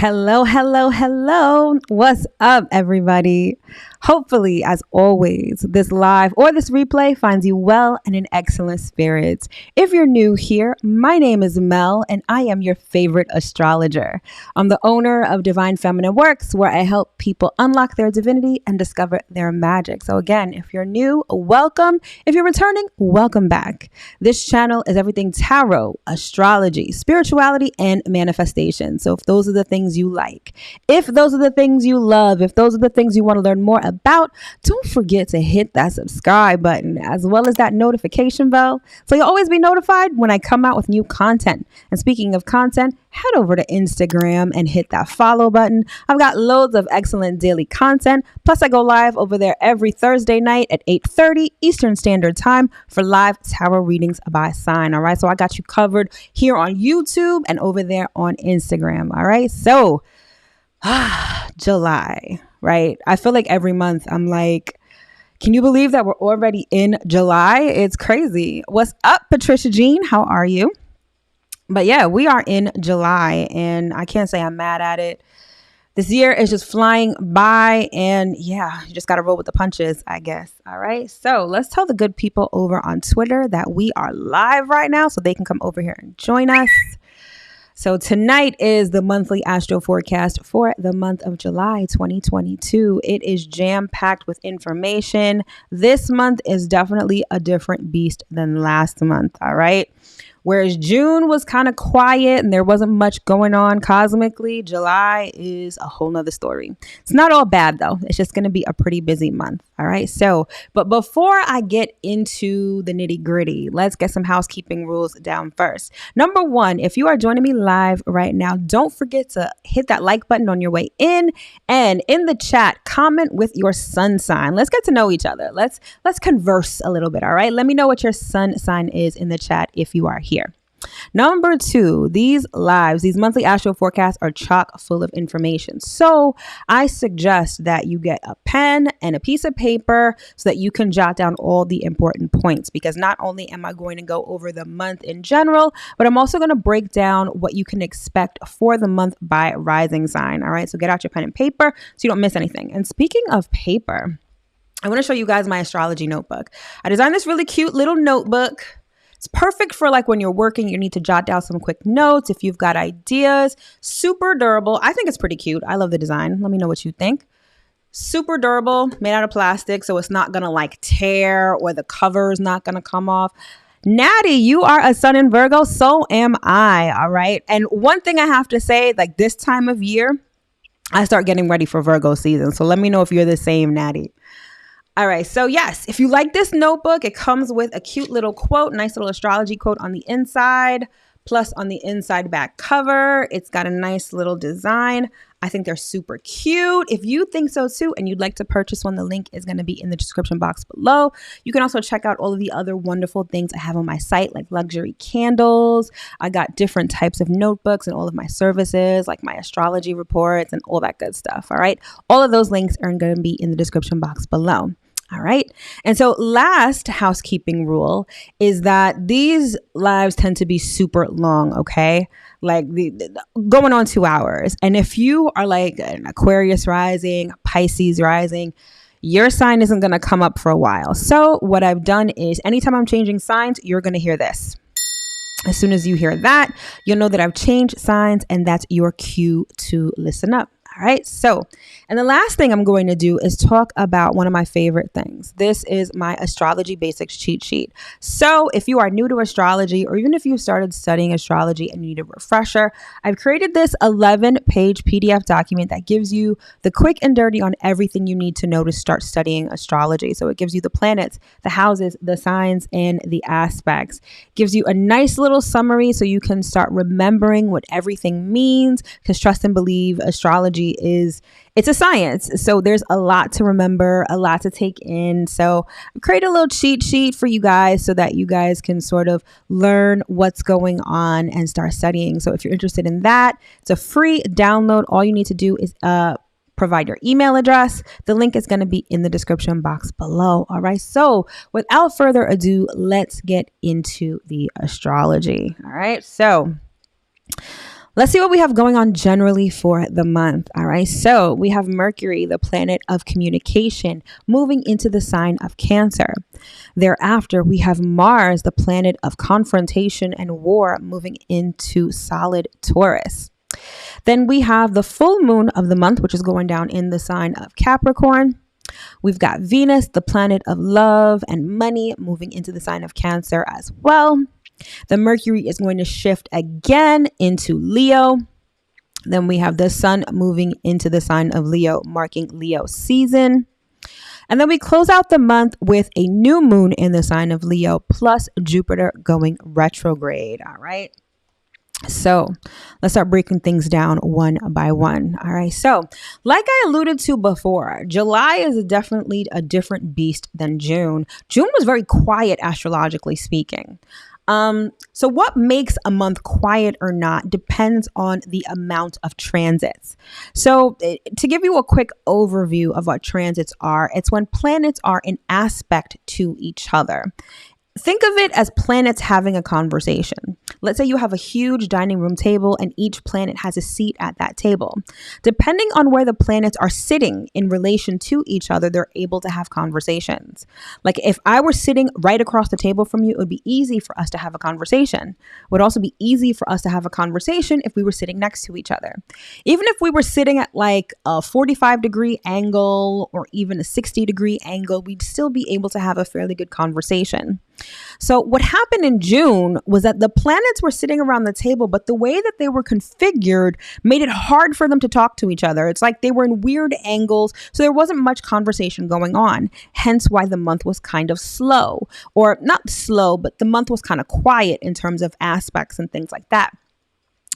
Hello, hello, hello. What's up, everybody? Hopefully, as always, this live or this replay finds you well and in excellent spirits. If you're new here, my name is Mel and I am your favorite astrologer. I'm the owner of Divine Feminine Works, where I help people unlock their divinity and discover their magic. So again, if you're new, welcome. If you're returning, welcome back. This channel is everything tarot, astrology, spirituality, and manifestation. So if those are the things you like, if those are the things you love, if those are the things you want to learn more about, don't forget to hit that subscribe button as well as that notification bell so you'll always be notified when I come out with new content. And speaking of content, head over to Instagram and hit that follow button. I've got loads of excellent daily content. Plus, I go live over there every Thursday night at 8:30 Eastern Standard Time for live tarot readings by sign. All right. So I got you covered here on YouTube and over there on Instagram. All right. So July, right? I feel like every month I'm like, can you believe that we're already in July? It's crazy. What's up, Patricia Jean? How are you? But yeah, we are in July and I can't say I'm mad at it. This year is just flying by and yeah, you just got to roll with the punches, I guess. All right. So let's tell the good people over on Twitter that we are live right now so they can come over here and join us. So tonight is the monthly astro forecast for the month of July 2022. It is jam-packed with information. This month is definitely a different beast than last month, all right? Whereas June was kind of quiet and there wasn't much going on cosmically, July is a whole nother story. It's not all bad though. It's just going to be a pretty busy month. All right. So, but before I get into the nitty gritty, let's get some housekeeping rules down first. Number one, if you are joining me live right now, don't forget to hit that like button on your way in and in the chat, comment with your sun sign. Let's get to know each other. Let's converse a little bit. All right. Let me know what your sun sign is in the chat if you are here. Number two, these monthly astro forecasts are chock full of information. So I suggest that you get a pen and a piece of paper so that you can jot down all the important points, because not only am I going to go over the month in general, but I'm also going to break down what you can expect for the month by rising sign. All right. So get out your pen and paper so you don't miss anything. And speaking of paper, I want to show you guys my astrology notebook. I designed this really cute little notebook. It's perfect for like when you're working, you need to jot down some quick notes. If you've got ideas, super durable. I think it's pretty cute. I love the design. Let me know what you think. Super durable, made out of plastic. So it's not going to like tear or the cover is not going to come off. Natty, you are a sun in Virgo. So am I. All right. And one thing I have to say, like this time of year, I start getting ready for Virgo season. So let me know if you're the same, Natty. All right. So yes, if you like this notebook, it comes with a cute little quote, nice little astrology quote on the inside, plus on the inside back cover. It's got a nice little design. I think they're super cute. If you think so too, and you'd like to purchase one, the link is going to be in the description box below. You can also check out all of the other wonderful things I have on my site, like luxury candles. I got different types of notebooks and all of my services, like my astrology reports and all that good stuff. All right. All of those links are going to be in the description box below. All right. And so last housekeeping rule is that these lives tend to be super long. OK, like going on 2 hours. And if you are like an Aquarius rising, Pisces rising, your sign isn't going to come up for a while. So what I've done is anytime I'm changing signs, you're going to hear this. As soon as you hear that, you'll know that I've changed signs, and that's your cue to listen up. All right. So, and the last thing I'm going to do is talk about one of my favorite things. This is my astrology basics cheat sheet. So if you are new to astrology, or even if you started studying astrology and you need a refresher, I've created this 11-page PDF document that gives you the quick and dirty on everything you need to know to start studying astrology. So it gives you the planets, the houses, the signs, and the aspects. Gives you a nice little summary so you can start remembering what everything means, because trust and believe, astrology it's a science. So there's a lot to remember, a lot to take in. So I've created a little cheat sheet for you guys so that you guys can sort of learn what's going on and start studying. So if you're interested in that, it's a free download. All you need to do is provide your email address. The link is going to be in the description box below. All right. So without further ado, let's get into the astrology. All right. So Let's see what we have going on generally for the month. All right. So we have Mercury, the planet of communication, moving into the sign of Cancer. Thereafter, we have Mars, the planet of confrontation and war, moving into solid Taurus. Then we have the full moon of the month, which is going down in the sign of Capricorn. We've got Venus, the planet of love and money, moving into the sign of Cancer as well. The Mercury is going to shift again into Leo. Then we have the Sun moving into the sign of Leo, marking Leo season. And then we close out the month with a new moon in the sign of Leo, plus Jupiter going retrograde. All right. So let's start breaking things down one by one. All right. So like I alluded to before, July is definitely a different beast than June. June was very quiet, astrologically speaking. So what makes a month quiet or not depends on the amount of transits. So to give you a quick overview of what transits are, it's when planets are in aspect to each other. Think of it as planets having a conversation. Let's say you have a huge dining room table and each planet has a seat at that table. Depending on where the planets are sitting in relation to each other, they're able to have conversations. Like if I were sitting right across the table from you, it would be easy for us to have a conversation. It would also be easy for us to have a conversation if we were sitting next to each other. Even if we were sitting at like a 45-degree angle or even a 60-degree angle, we'd still be able to have a fairly good conversation. So what happened in June was that the planets were sitting around the table, but the way that they were configured made it hard for them to talk to each other. It's like they were in weird angles, so there wasn't much conversation going on, hence why the month was kind of slow, or not slow, but the month was kind of quiet in terms of aspects and things like that.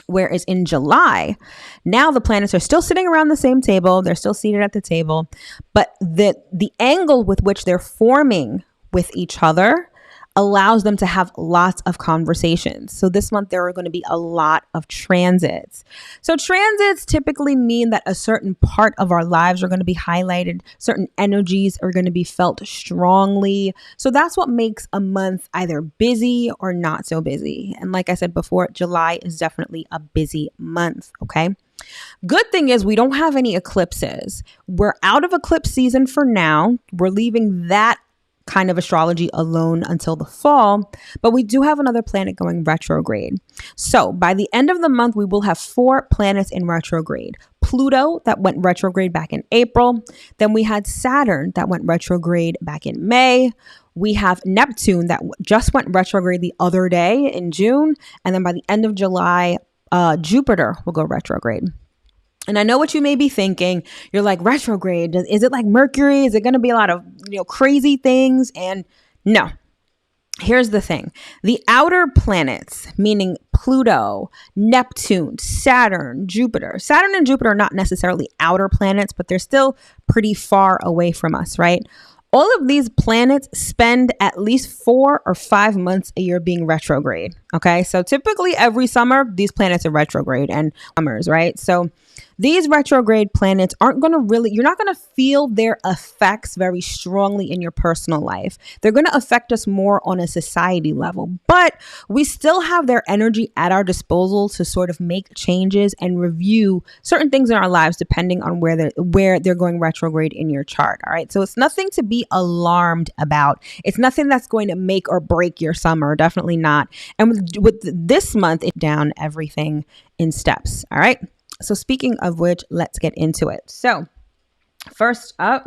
Whereas in July, now the planets are still sitting around the same table, they're still seated at the table, but the angle with which they're forming with each other allows them to have lots of conversations. So this month, there are going to be a lot of transits. So transits typically mean that a certain part of our lives are going to be highlighted. Certain energies are going to be felt strongly. So that's what makes a month either busy or not so busy. And like I said before, July is definitely a busy month. Okay. Good thing is we don't have any eclipses. We're out of eclipse season for now. We're leaving that kind of astrology alone until the fall, but we do have another planet going retrograde. So by the end of the month, we will have 4 planets in retrograde. Pluto, that went retrograde back in April. Then we had Saturn that went retrograde back in May. We have Neptune that just went retrograde the other day in June. And then by the end of July, Jupiter will go retrograde. And I know what you may be thinking. You're like, retrograde, is it like Mercury? Is it going to be a lot of, crazy things? And no. Here's the thing. The outer planets, meaning Pluto, Neptune, Saturn, Jupiter. Saturn and Jupiter are not necessarily outer planets, but they're still pretty far away from us, right? All of these planets spend at least 4 or 5 months a year being retrograde. Okay. So typically every summer, these planets are retrograde and summers, right? So these retrograde planets aren't going to you're not going to feel their effects very strongly in your personal life. They're going to affect us more on a society level, but we still have their energy at our disposal to sort of make changes and review certain things in our lives, depending on where they're going retrograde in your chart. All right. So it's nothing to be alarmed about. It's nothing that's going to make or break your summer. Definitely not. And with this month, it's down everything in steps. All right. So speaking of which, let's get into it. So first up,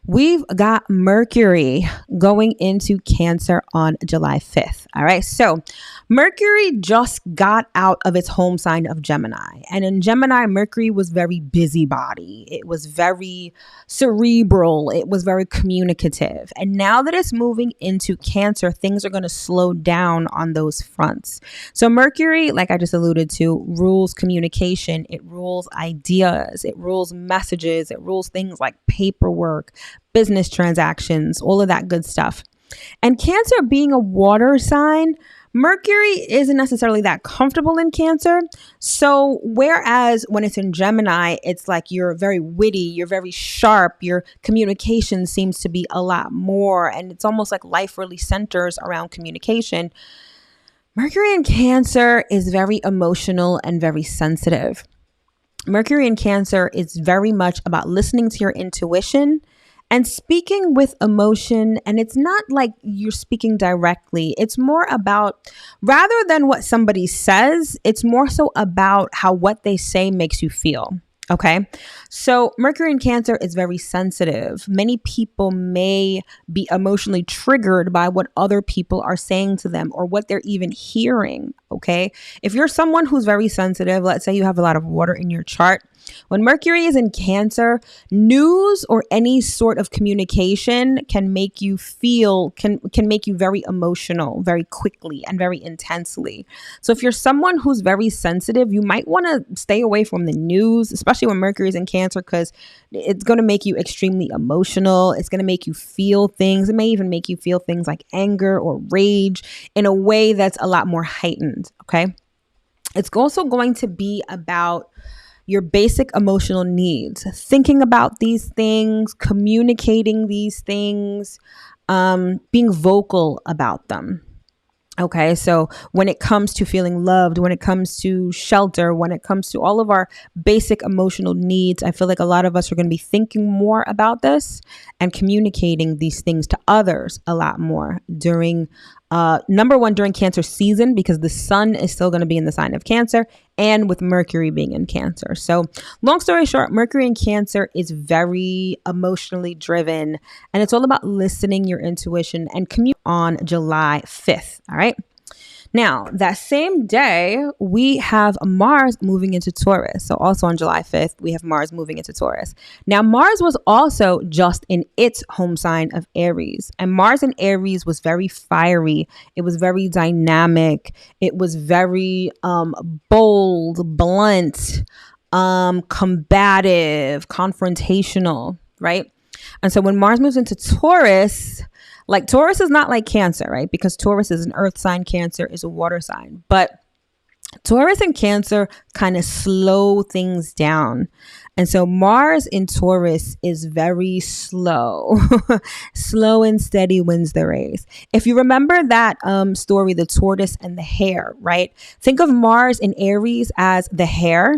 we've got Mercury going into Cancer on July 5th. All right. So Mercury just got out of its home sign of Gemini. And in Gemini, Mercury was very busybody. It was very cerebral. It was very communicative. And now that it's moving into Cancer, things are going to slow down on those fronts. So Mercury, like I just alluded to, rules communication. It rules ideas. It rules messages. It rules things like paperwork, business transactions, all of that good stuff. And Cancer being a water sign, Mercury isn't necessarily that comfortable in Cancer. So whereas when it's in Gemini, it's like you're very witty, you're very sharp, your communication seems to be a lot more, and it's almost like life really centers around communication. Mercury in Cancer is very emotional and very sensitive. Mercury in Cancer is very much about listening to your intuition and speaking with emotion. And it's not like you're speaking directly. It's more about, rather than what somebody says, it's more so about how what they say makes you feel. Okay. So Mercury in Cancer is very sensitive. Many people may be emotionally triggered by what other people are saying to them or what they're even hearing. Okay. If you're someone who's very sensitive, let's say you have a lot of water in your chart, when Mercury is in Cancer, news or any sort of communication can make you feel, can make you very emotional very quickly and very intensely. So if you're someone who's very sensitive, you might want to stay away from the news, especially when Mercury is in Cancer, because it's going to make you extremely emotional. It's going to make you feel things. It may even make you feel things like anger or rage in a way that's a lot more heightened. Okay. It's also going to be about your basic emotional needs, thinking about these things, communicating these things, being vocal about them. Okay, so when it comes to feeling loved, when it comes to shelter, when it comes to all of our basic emotional needs, I feel like a lot of us are going to be thinking more about this and communicating these things to others a lot more during, number one, during Cancer season, because the sun is still going to be in the sign of Cancer and with Mercury being in Cancer. So long story short, Mercury in Cancer is very emotionally driven, and it's all about listening your intuition and communicate on July 5th. All right. Now, that same day, we have Mars moving into Taurus. So also on July 5th, we have Mars moving into Taurus. Now, Mars was also just in its home sign of Aries. And Mars in Aries was very fiery. It was very dynamic. It was very bold, blunt, combative, confrontational, right? And so when Mars moves into Taurus, like Taurus is not like Cancer, right? Because Taurus is an earth sign, Cancer is a water sign. But Taurus and Cancer kind of slow things down. And so Mars in Taurus is very slow. Slow and steady wins the race. If you remember that story, the tortoise and the hare, right? Think of Mars in Aries as the hare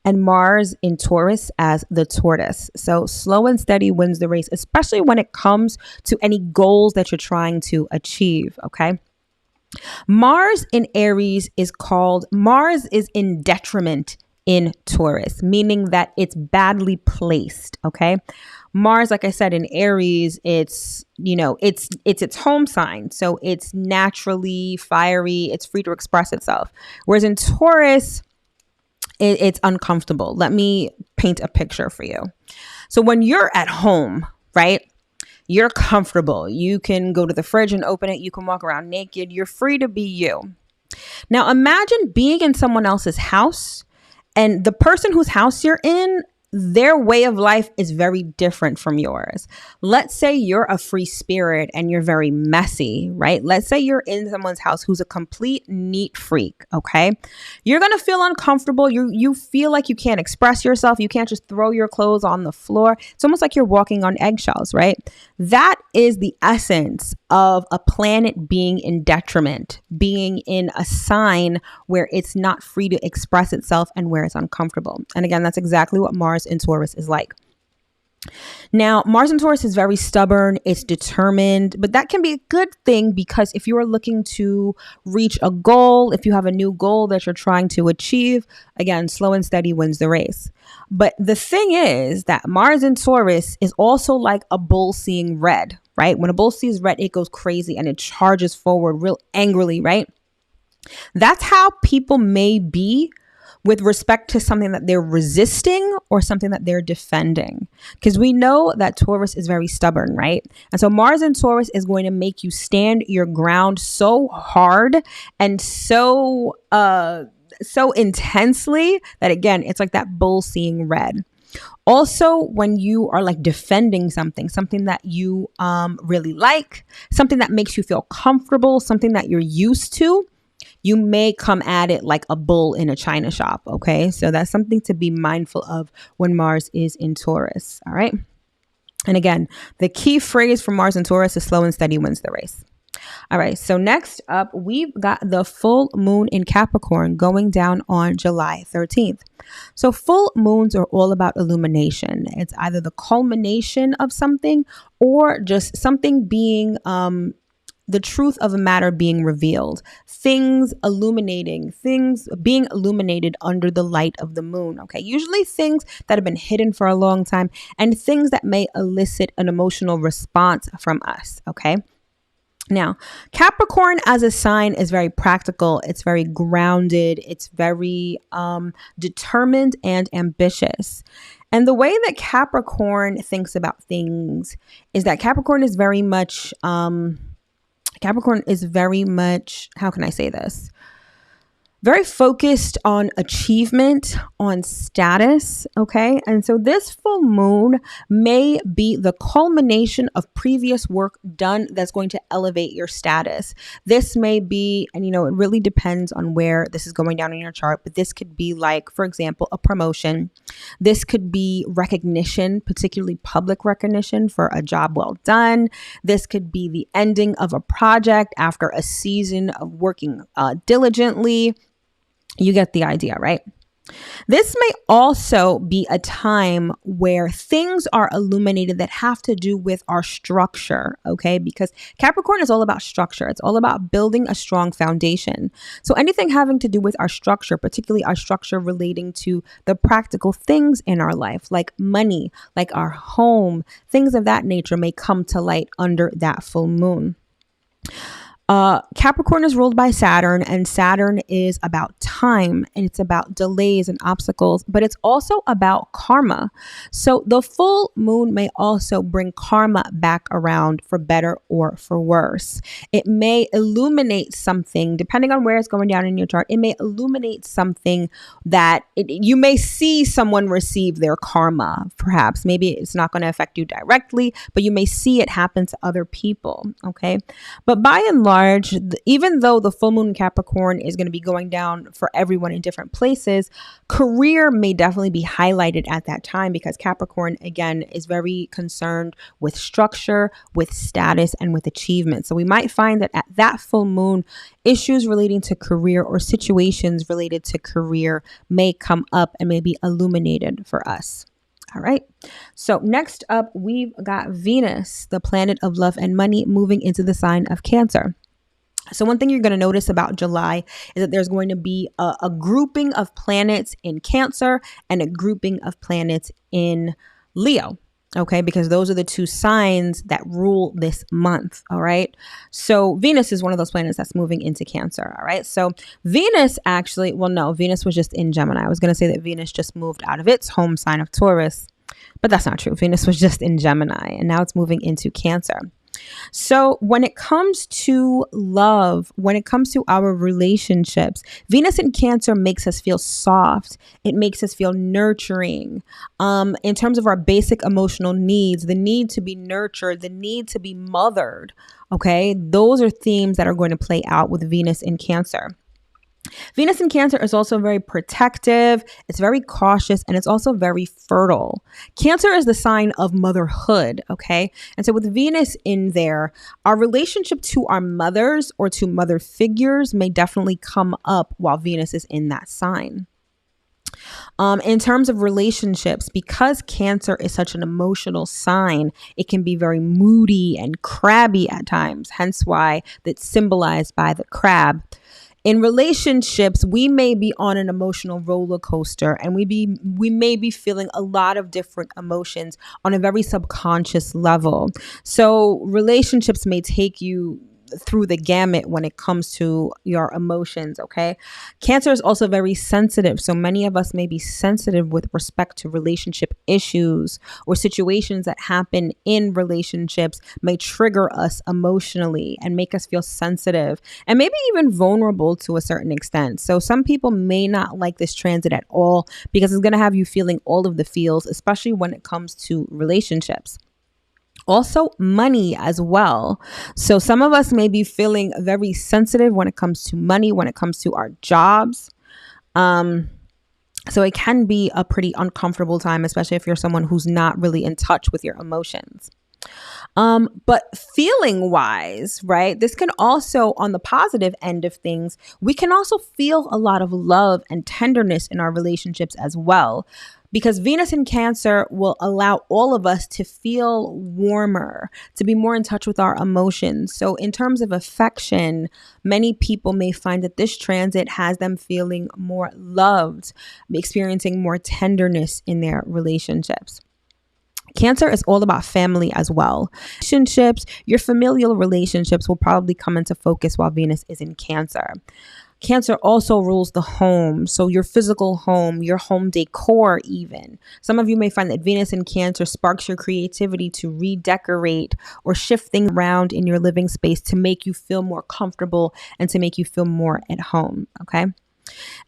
and Mars in Taurus as the tortoise. So slow and steady wins the race, especially when it comes to any goals that you're trying to achieve, okay? Mars in Aries is in detriment in Taurus, meaning that it's badly placed. Okay. Mars, like I said, in Aries, it's its home sign. So it's naturally fiery. It's free to express itself. Whereas in Taurus, it's uncomfortable. Let me paint a picture for you. So when you're at home, right? You're comfortable. You can go to the fridge and open it. You can walk around naked. You're free to be you. Now imagine being in someone else's house, and the person whose house you're in, their way of life is very different from yours. Let's say you're a free spirit and you're very messy, right? Let's say you're in someone's house who's a complete neat freak, okay? You're going to feel uncomfortable. You feel like you can't express yourself. You can't just throw your clothes on the floor. It's almost like you're walking on eggshells, right? That is the essence of a planet being in detriment, being in a sign where it's not free to express itself and where it's uncomfortable. And again, that's exactly what Mars in Taurus is like. Now, Mars in Taurus is very stubborn. It's determined, but that can be a good thing because if you are looking to reach a goal, if you have a new goal that you're trying to achieve, again, slow and steady wins the race. But the thing is that Mars in Taurus is also like a bull seeing red, right? When a bull sees red, it goes crazy and it charges forward real angrily, right? That's how people may be with respect to something that they're resisting or something that they're defending. Because we know that Taurus is very stubborn, right? And so Mars in Taurus is going to make you stand your ground so hard and so intensely that, again, it's like that bull seeing red. Also, when you are like defending something that you really like, something that makes you feel comfortable, something that you're used to, you may come at it like a bull in a china shop. Okay. So that's something to be mindful of when Mars is in Taurus. All right. And again, the key phrase for Mars in Taurus is slow and steady wins the race. All right, so next up, we've got the full moon in Capricorn going down on July 13th. So full moons are all about illumination. It's either the culmination of something or just something being the truth of a matter being revealed, things being illuminated under the light of the moon. Okay, usually things that have been hidden for a long time and things that may elicit an emotional response from us. Okay. Now, Capricorn as a sign is very practical. It's very grounded. It's very determined and ambitious. And the way that Capricorn thinks about things is that Capricorn is very much, how can I say this? Very focused on achievement, on status, okay? And so this full moon may be the culmination of previous work done that's going to elevate your status. This may be, and it really depends on where this is going down in your chart, but this could be like, for example, a promotion. This could be recognition, particularly public recognition for a job well done. This could be the ending of a project after a season of working diligently. You get the idea, right? This may also be a time where things are illuminated that have to do with our structure, okay? Because Capricorn is all about structure. It's all about building a strong foundation. So anything having to do with our structure, particularly our structure relating to the practical things in our life, like money, like our home, things of that nature may come to light under that full moon. Capricorn is ruled by Saturn, and Saturn is about time, and it's about delays and obstacles, but it's also about karma. So the full moon may also bring karma back around for better or for worse. It may illuminate something, depending on where it's going down in your chart. It may illuminate something that you may see someone receive their karma, perhaps. Maybe it's not going to affect you directly, but you may see it happen to other people, okay? But by and large, even though the full moon in Capricorn is going to be going down for everyone in different places, career may definitely be highlighted at that time because Capricorn, again, is very concerned with structure, with status, and with achievement. So we might find that at that full moon, issues relating to career or situations related to career may come up and may be illuminated for us. All right. So next up, we've got Venus, the planet of love and money, moving into the sign of Cancer. So one thing you're going to notice about July is that there's going to be a grouping of planets in Cancer and a grouping of planets in Leo. Okay, because those are the two signs that rule this month. All right. So Venus is one of those planets that's moving into Cancer. All right. So Venus actually, Venus was just in Gemini. I was going to say that Venus just moved out of its home sign of Taurus, but that's not true. Venus was just in Gemini and now it's moving into Cancer. So when it comes to love, when it comes to our relationships, Venus in Cancer makes us feel soft. It makes us feel nurturing. In terms of our basic emotional needs, the need to be nurtured, the need to be mothered. Okay, those are themes that are going to play out with Venus in Cancer. Venus in Cancer is also very protective, it's very cautious, and it's also very fertile. Cancer is the sign of motherhood, okay? And so with Venus in there, our relationship to our mothers or to mother figures may definitely come up while Venus is in that sign. In terms of relationships, because Cancer is such an emotional sign, it can be very moody and crabby at times, hence why that's symbolized by the crab. In relationships, we may be on an emotional roller coaster and we may be feeling a lot of different emotions on a very subconscious level. So relationships may take you through the gamut when it comes to your emotions, okay? Cancer is also very sensitive. So many of us may be sensitive with respect to relationship issues or situations that happen in relationships may trigger us emotionally and make us feel sensitive and maybe even vulnerable to a certain extent. So some people may not like this transit at all because it's going to have you feeling all of the feels, especially when it comes to relationships. Also, money as well. So some of us may be feeling very sensitive when it comes to money, when it comes to our jobs. So it can be a pretty uncomfortable time, especially if you're someone who's not really in touch with your emotions. But feeling wise, right? This can also, on the positive end of things, we can also feel a lot of love and tenderness in our relationships as well. Because Venus in Cancer will allow all of us to feel warmer, to be more in touch with our emotions. So, in terms of affection, many people may find that this transit has them feeling more loved, experiencing more tenderness in their relationships. Cancer is all about family as well. Relationships, your familial relationships will probably come into focus while Venus is in Cancer. Cancer also rules the home. So your physical home, your home decor even. Some of you may find that Venus in Cancer sparks your creativity to redecorate or shift things around in your living space to make you feel more comfortable and to make you feel more at home. Okay.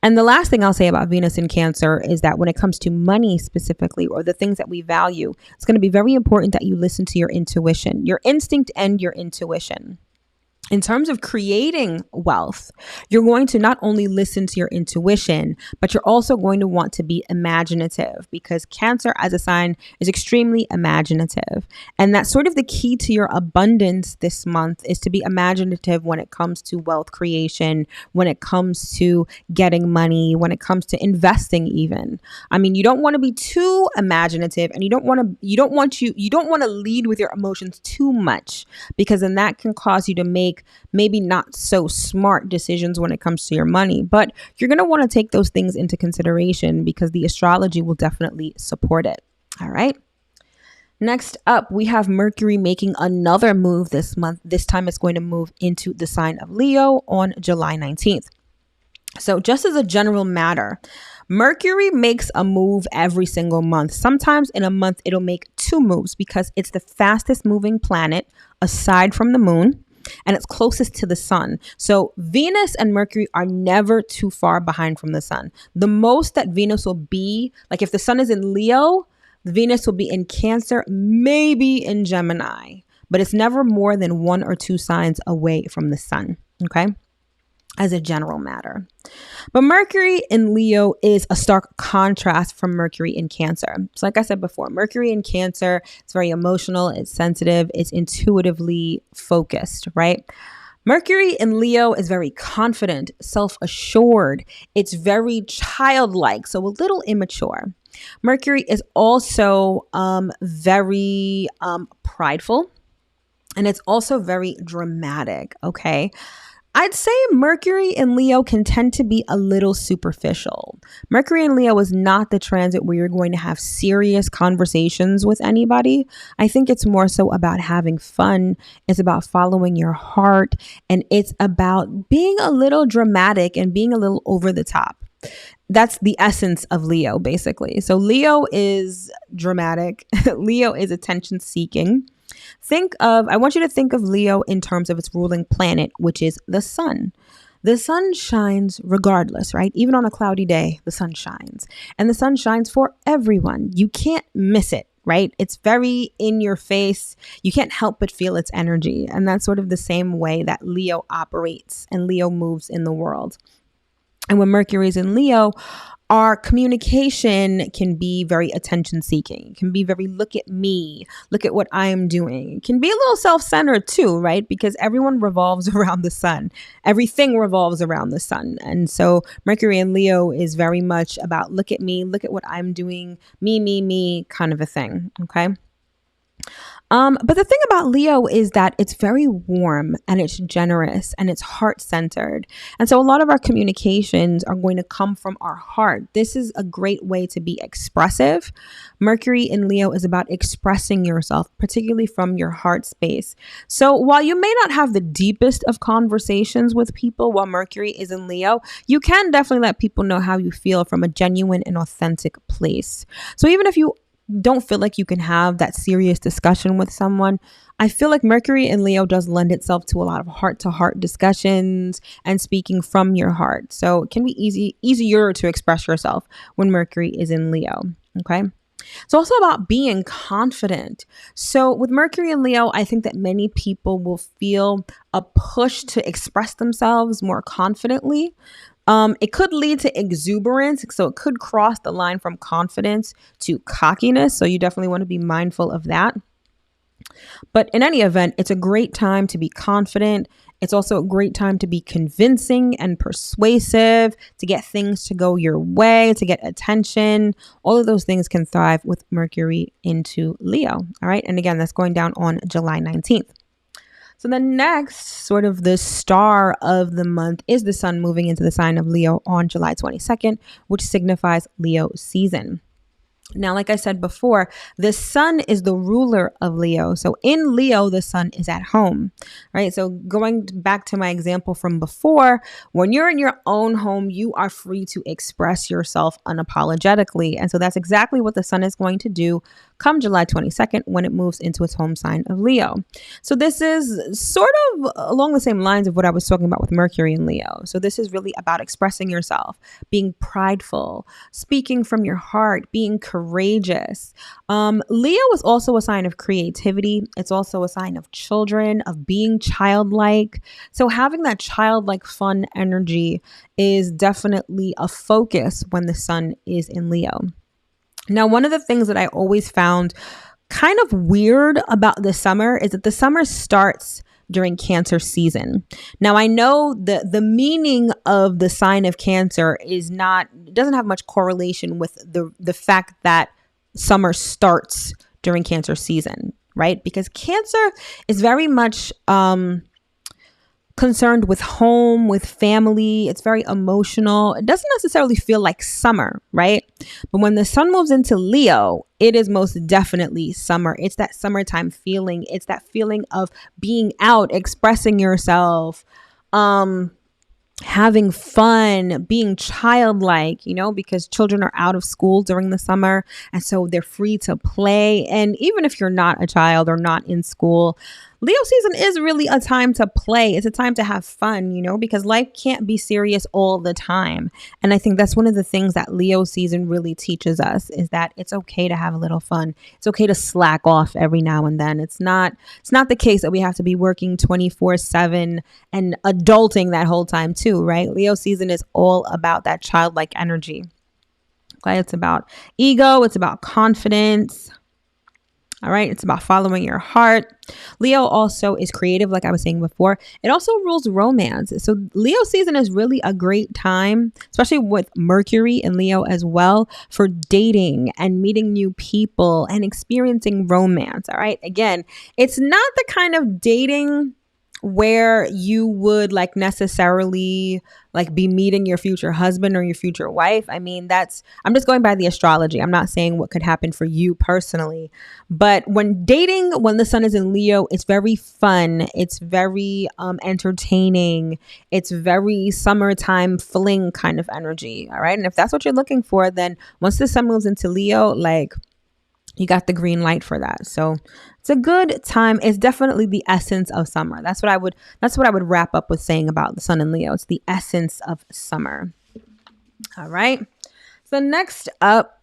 And the last thing I'll say about Venus in Cancer is that when it comes to money specifically, or the things that we value, it's going to be very important that you listen to your intuition, your instinct and your intuition. In terms of creating wealth, you're going to not only listen to your intuition, but you're also going to want to be imaginative, because Cancer as a sign is extremely imaginative. And that's sort of the key to your abundance this month, is to be imaginative when it comes to wealth creation, when it comes to getting money, when it comes to investing even. I mean, you don't want to be too imaginative, and you don't want to lead with your emotions too much, because then that can cause you to make maybe not so smart decisions when it comes to your money. But you're going to want to take those things into consideration, because the astrology will definitely support it. All right. Next up, we have Mercury making another move this month. This time it's going to move into the sign of Leo on July 19th. So just as a general matter, Mercury makes a move every single month. Sometimes in a month, it'll make two moves, because it's the fastest moving planet aside from the moon, and it's closest to the sun. So Venus and Mercury are never too far behind from the sun. The most that Venus will be, like if the sun is in Leo, Venus will be in Cancer, maybe in Gemini, but it's never more than 1 or 2 signs away from the sun. Okay. As a general matter. But Mercury in Leo is a stark contrast from Mercury in Cancer. So like I said before, Mercury in Cancer, it's very emotional, it's sensitive, it's intuitively focused, right? Mercury in Leo is very confident, self-assured. It's very childlike, so a little immature. Mercury is also very prideful, and it's also very dramatic, okay? I'd say Mercury in Leo can tend to be a little superficial. Mercury in Leo is not the transit where you're going to have serious conversations with anybody. I think it's more so about having fun. It's about following your heart, and it's about being a little dramatic and being a little over the top. That's the essence of Leo, basically. So Leo is dramatic. Leo is attention seeking. I want you to think of Leo in terms of its ruling planet, which is the sun. The sun shines regardless, right? Even on a cloudy day, the sun shines. And the sun shines for everyone. You can't miss it, right? It's very in your face. You can't help but feel its energy. And that's sort of the same way that Leo operates and Leo moves in the world. And when Mercury is in Leo, our communication can be very attention seeking. It can be very, look at me, look at what I am doing. It can be a little self-centered too, right? Because everyone revolves around the sun. Everything revolves around the sun. And so Mercury in Leo is very much about look at me, look at what I'm doing, me kind of a thing. Okay. But the thing about Leo is that it's very warm and it's generous and it's heart-centered. And so a lot of our communications are going to come from our heart. This is a great way to be expressive. Mercury in Leo is about expressing yourself, particularly from your heart space. So while you may not have the deepest of conversations with people while Mercury is in Leo, you can definitely let people know how you feel from a genuine and authentic place. So even if you don't feel like you can have that serious discussion with someone, I feel like Mercury in Leo does lend itself to a lot of heart-to-heart discussions and speaking from your heart. So it can be easier to express yourself when Mercury is in Leo. Okay. It's also about being confident. So with Mercury in Leo, I think that many people will feel a push to express themselves more confidently. It could lead to exuberance, so it could cross the line from confidence to cockiness. So you definitely want to be mindful of that. But in any event, it's a great time to be confident. It's also a great time to be convincing and persuasive, to get things to go your way, to get attention. All of those things can thrive with Mercury into Leo. All right. And again, that's going down on July 19th. So the next sort of the star of the month is the sun moving into the sign of Leo on July 22nd, which signifies Leo season. Now, like I said before, the sun is the ruler of Leo. So in Leo, the sun is at home, right? So going back to my example from before, when you're in your own home, you are free to express yourself unapologetically. And so that's exactly what the sun is going to do come July 22nd when it moves into its home sign of Leo. So this is sort of along the same lines of what I was talking about with Mercury in Leo. So this is really about expressing yourself, being prideful, speaking from your heart, being courageous. Leo is also a sign of creativity. It's also a sign of children, of being childlike. So having that childlike fun energy is definitely a focus when the sun is in Leo. Now, one of the things that I always found kind of weird about the summer is that the summer starts during Cancer season. Now, I know the meaning of the sign of Cancer doesn't have much correlation with the fact that summer starts during Cancer season, right? Because Cancer is very much concerned with home, with family. It's very emotional. It doesn't necessarily feel like summer, right? But when the sun moves into Leo, it is most definitely summer. It's that summertime feeling. It's that feeling of being out, expressing yourself, having fun, being childlike, because children are out of school during the summer. And so they're free to play. And even if you're not a child or not in school, Leo season is really a time to play. It's a time to have fun, because life can't be serious all the time. And I think that's one of the things that Leo season really teaches us is that it's okay to have a little fun. It's okay to slack off every now and then. It's not the case that we have to be working 24/7 and adulting that whole time too, right? Leo season is all about that childlike energy. Okay, it's about ego. It's about confidence. All right. It's about following your heart. Leo also is creative, like I was saying before. It also rules romance. So Leo season is really a great time, especially with Mercury in Leo as well, for dating and meeting new people and experiencing romance. All right. Again, it's not the kind of dating where you would necessarily be meeting your future husband or your future wife. I mean, I'm just going by the astrology. I'm not saying what could happen for you personally, but when dating, when the sun is in Leo, it's very fun. It's very entertaining. It's very summertime fling kind of energy. All right. And if that's what you're looking for, then once the sun moves into Leo, you got the green light for that. So it's a good time. It's definitely the essence of summer. That's what I would wrap up with saying about the sun in Leo. It's the essence of summer. All right. So next up,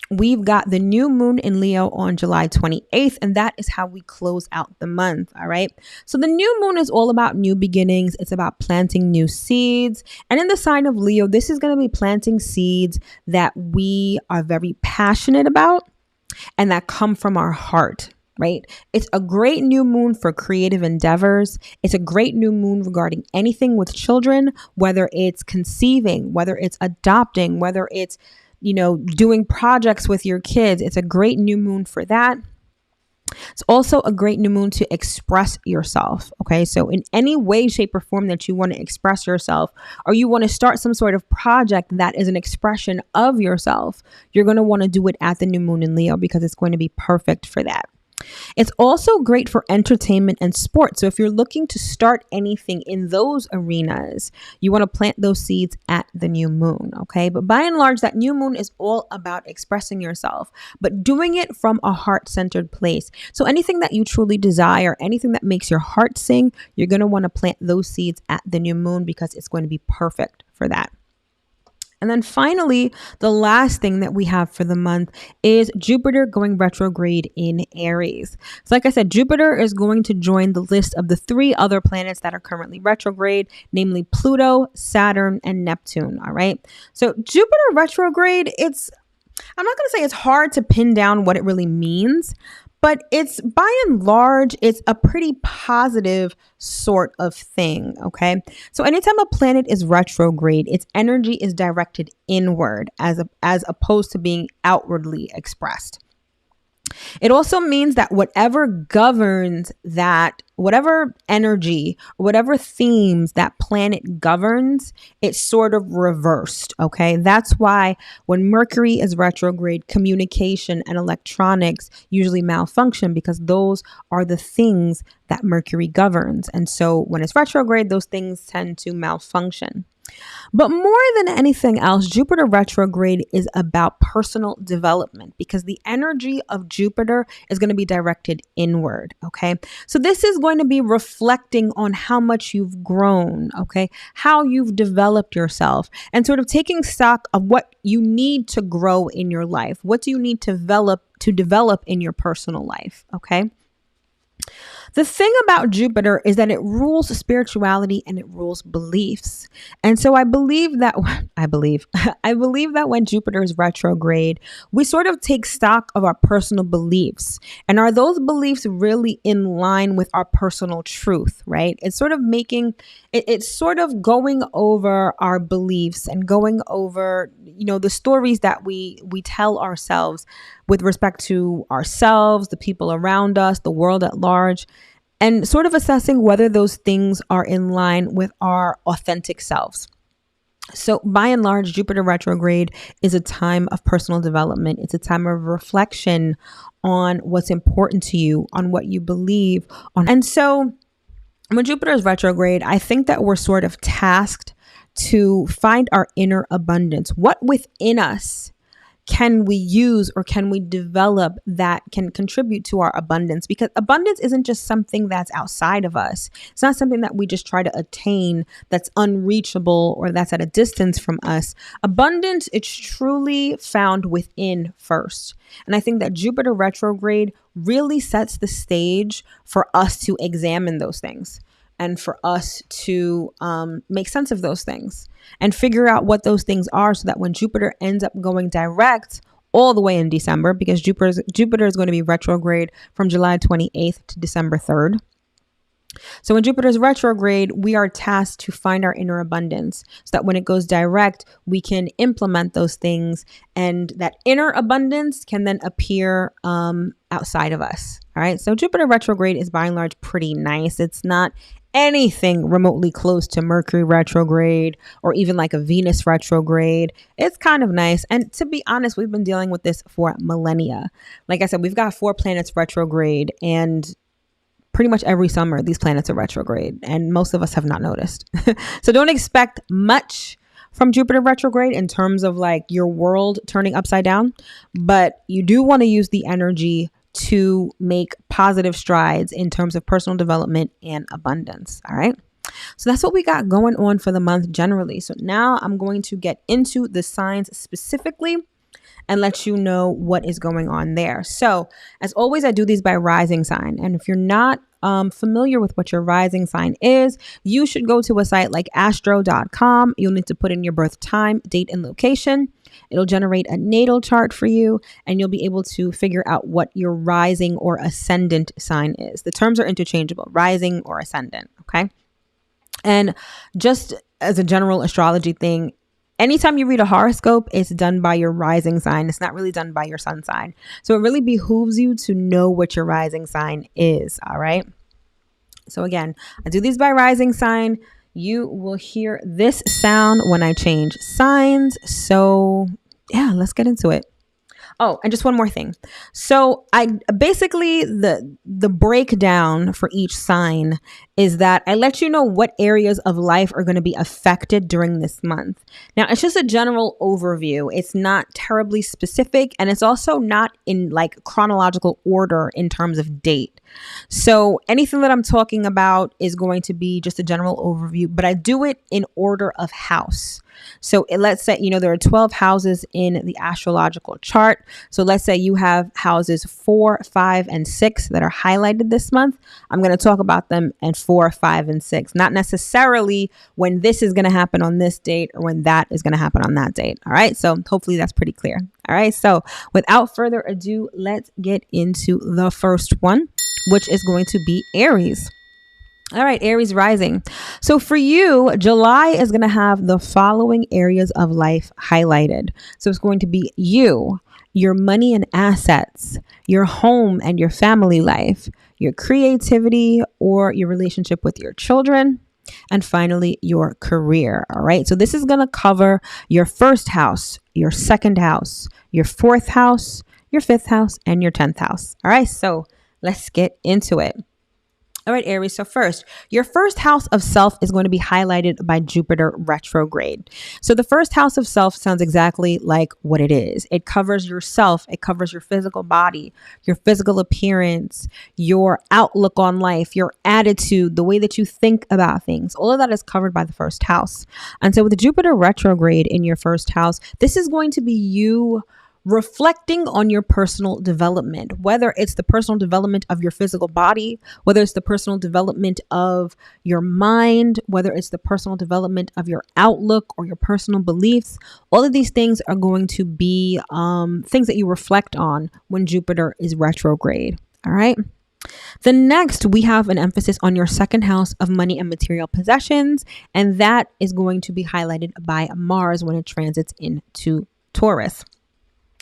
we've got the new moon in Leo on July 28th, and that is how we close out the month. All right. So the new moon is all about new beginnings. It's about planting new seeds. And in the sign of Leo, this is going to be planting seeds that we are very passionate about and that come from our heart, right? It's a great new moon for creative endeavors. It's a great new moon regarding anything with children, whether it's conceiving, whether it's adopting, whether it's, doing projects with your kids. It's a great new moon for that. It's also a great new moon to express yourself. Okay. So in any way, shape, or form that you want to express yourself, or you want to start some sort of project that is an expression of yourself, you're going to want to do it at the new moon in Leo because it's going to be perfect for that. It's also great for entertainment and sports. So if you're looking to start anything in those arenas, you want to plant those seeds at the new moon. Okay. But by and large, that new moon is all about expressing yourself, but doing it from a heart-centered place. So anything that you truly desire, anything that makes your heart sing, you're going to want to plant those seeds at the new moon because it's going to be perfect for that. And then finally, the last thing that we have for the month is Jupiter going retrograde in Aries. So like I said, Jupiter is going to join the list of the 3 other planets that are currently retrograde, namely Pluto, Saturn, and Neptune. All right. So Jupiter retrograde, I'm not going to say it's hard to pin down what it really means, But it's by and large, it's a pretty positive sort of thing, okay? So anytime a planet is retrograde, its energy is directed inward as opposed to being outwardly expressed. It also means that whatever governs that, whatever energy, whatever themes that planet governs, it's sort of reversed, okay? That's why when Mercury is retrograde, communication and electronics usually malfunction because those are the things that Mercury governs. And so when it's retrograde, those things tend to malfunction. But more than anything else, Jupiter retrograde is about personal development because the energy of Jupiter is going to be directed inward, okay? So this is going to be reflecting on how much you've grown, okay? How you've developed yourself and sort of taking stock of what you need to grow in your life. What do you need to develop in your personal life, okay? The thing about Jupiter is that it rules spirituality and it rules beliefs. And so I believe that when Jupiter is retrograde, we sort of take stock of our personal beliefs. And are those beliefs really in line with our personal truth, right? It's sort of going over our beliefs and going over, the stories that we tell ourselves with respect to ourselves, the people around us, the world at large, and sort of assessing whether those things are in line with our authentic selves. So by and large, Jupiter retrograde is a time of personal development. It's a time of reflection on what's important to you, on what you believe on. And so when Jupiter is retrograde, I think that we're sort of tasked to find our inner abundance. What within us can we use or can we develop that can contribute to our abundance? Because abundance isn't just something that's outside of us. It's not something that we just try to attain that's unreachable or that's at a distance from us. Abundance, it's truly found within first. And I think that Jupiter retrograde really sets the stage for us to examine those things and for us to make sense of those things and figure out what those things are so that when Jupiter ends up going direct all the way in December, because Jupiter is going to be retrograde from July 28th to December 3rd. So when Jupiter is retrograde, we are tasked to find our inner abundance so that when it goes direct, we can implement those things and that inner abundance can then appear outside of us. All right. So Jupiter retrograde is by and large pretty nice. It's not anything remotely close to Mercury retrograde or even like a Venus retrograde. It's kind of nice. And to be honest, we've been dealing with this for millennia. Like I said, we've got 4 planets retrograde and pretty much every summer these planets are retrograde and most of us have not noticed. So don't expect much from Jupiter retrograde in terms of like your world turning upside down, but you do want to use the energy to make positive strides in terms of personal development and abundance. All right. So that's what we got going on for the month generally. So now I'm going to get into the signs specifically and let you know what is going on there. So as always, I do these by rising sign. And if you're not familiar with what your rising sign is, you should go to a site like astro.com. You'll need to put in your birth time, date, and location. It'll generate a natal chart for you, and you'll be able to figure out what your rising or ascendant sign is. The terms are interchangeable, rising or ascendant, okay? And just as a general astrology thing, anytime you read a horoscope, it's done by your rising sign. It's not really done by your sun sign. So it really behooves you to know what your rising sign is, all right? So again, I do these by rising sign. You will hear this sound when I change signs. So yeah, let's get into it. Oh, and just one more thing. So I basically the breakdown for each sign is that I let you know what areas of life are going to be affected during this month. Now, it's just a general overview. It's not terribly specific, and it's also not in like chronological order in terms of date. So anything that I'm talking about is going to be just a general overview, but I do it in order of house. So let's say, there are 12 houses in the astrological chart. So let's say you have houses 4, 5, and 6 that are highlighted this month. I'm going to talk about them in 4, 5, and 6, not necessarily when this is going to happen on this date or when that is going to happen on that date. All right. So hopefully that's pretty clear. All right. So without further ado, let's get into the first one, which is going to be Aries. All right, Aries rising. So for you, July is going to have the following areas of life highlighted. So it's going to be you, your money and assets, your home and your family life, your creativity or your relationship with your children, and finally, your career. All right. So this is going to cover your first house, your second house, your fourth house, your fifth house, and your 10th house. All right. So let's get into it. All right, Aries. So first, your first house of self is going to be highlighted by Jupiter retrograde. So the first house of self sounds exactly like what it is. It covers yourself. It covers your physical body, your physical appearance, your outlook on life, your attitude, the way that you think about things. All of that is covered by the first house. And so with the Jupiter retrograde in your first house, this is going to be you reflecting on your personal development, whether it's the personal development of your physical body, whether it's the personal development of your mind, whether it's the personal development of your outlook or your personal beliefs. All of these things are going to be things that you reflect on when Jupiter is retrograde. All right. The next, we have an emphasis on your second house of money and material possessions, and that is going to be highlighted by Mars when it transits into Taurus.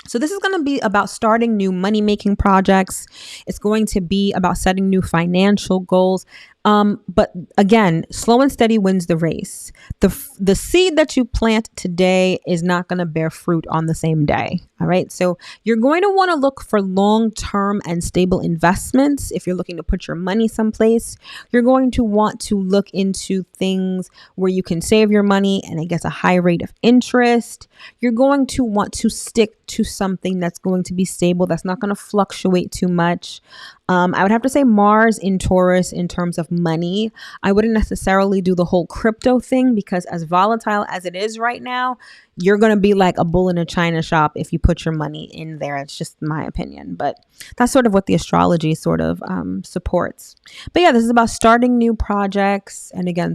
So this is going to be about starting new money-making projects. It's going to be about setting new financial goals. But again, slow and steady wins the race. The seed that you plant today is not going to bear fruit on the same day. All right. So you're going to want to look for long-term and stable investments. If you're looking to put your money someplace, you're going to want to look into things where you can save your money and it gets a high rate of interest. You're going to want to stick to something that's going to be stable, that's not going to fluctuate too much. I would have to say Mars in Taurus in terms of money. I wouldn't necessarily do the whole crypto thing because as volatile as it is right now, you're going to be like a bull in a china shop if you put your money in there. It's just my opinion, but that's sort of what the astrology sort of supports. But yeah, this is about starting new projects and again,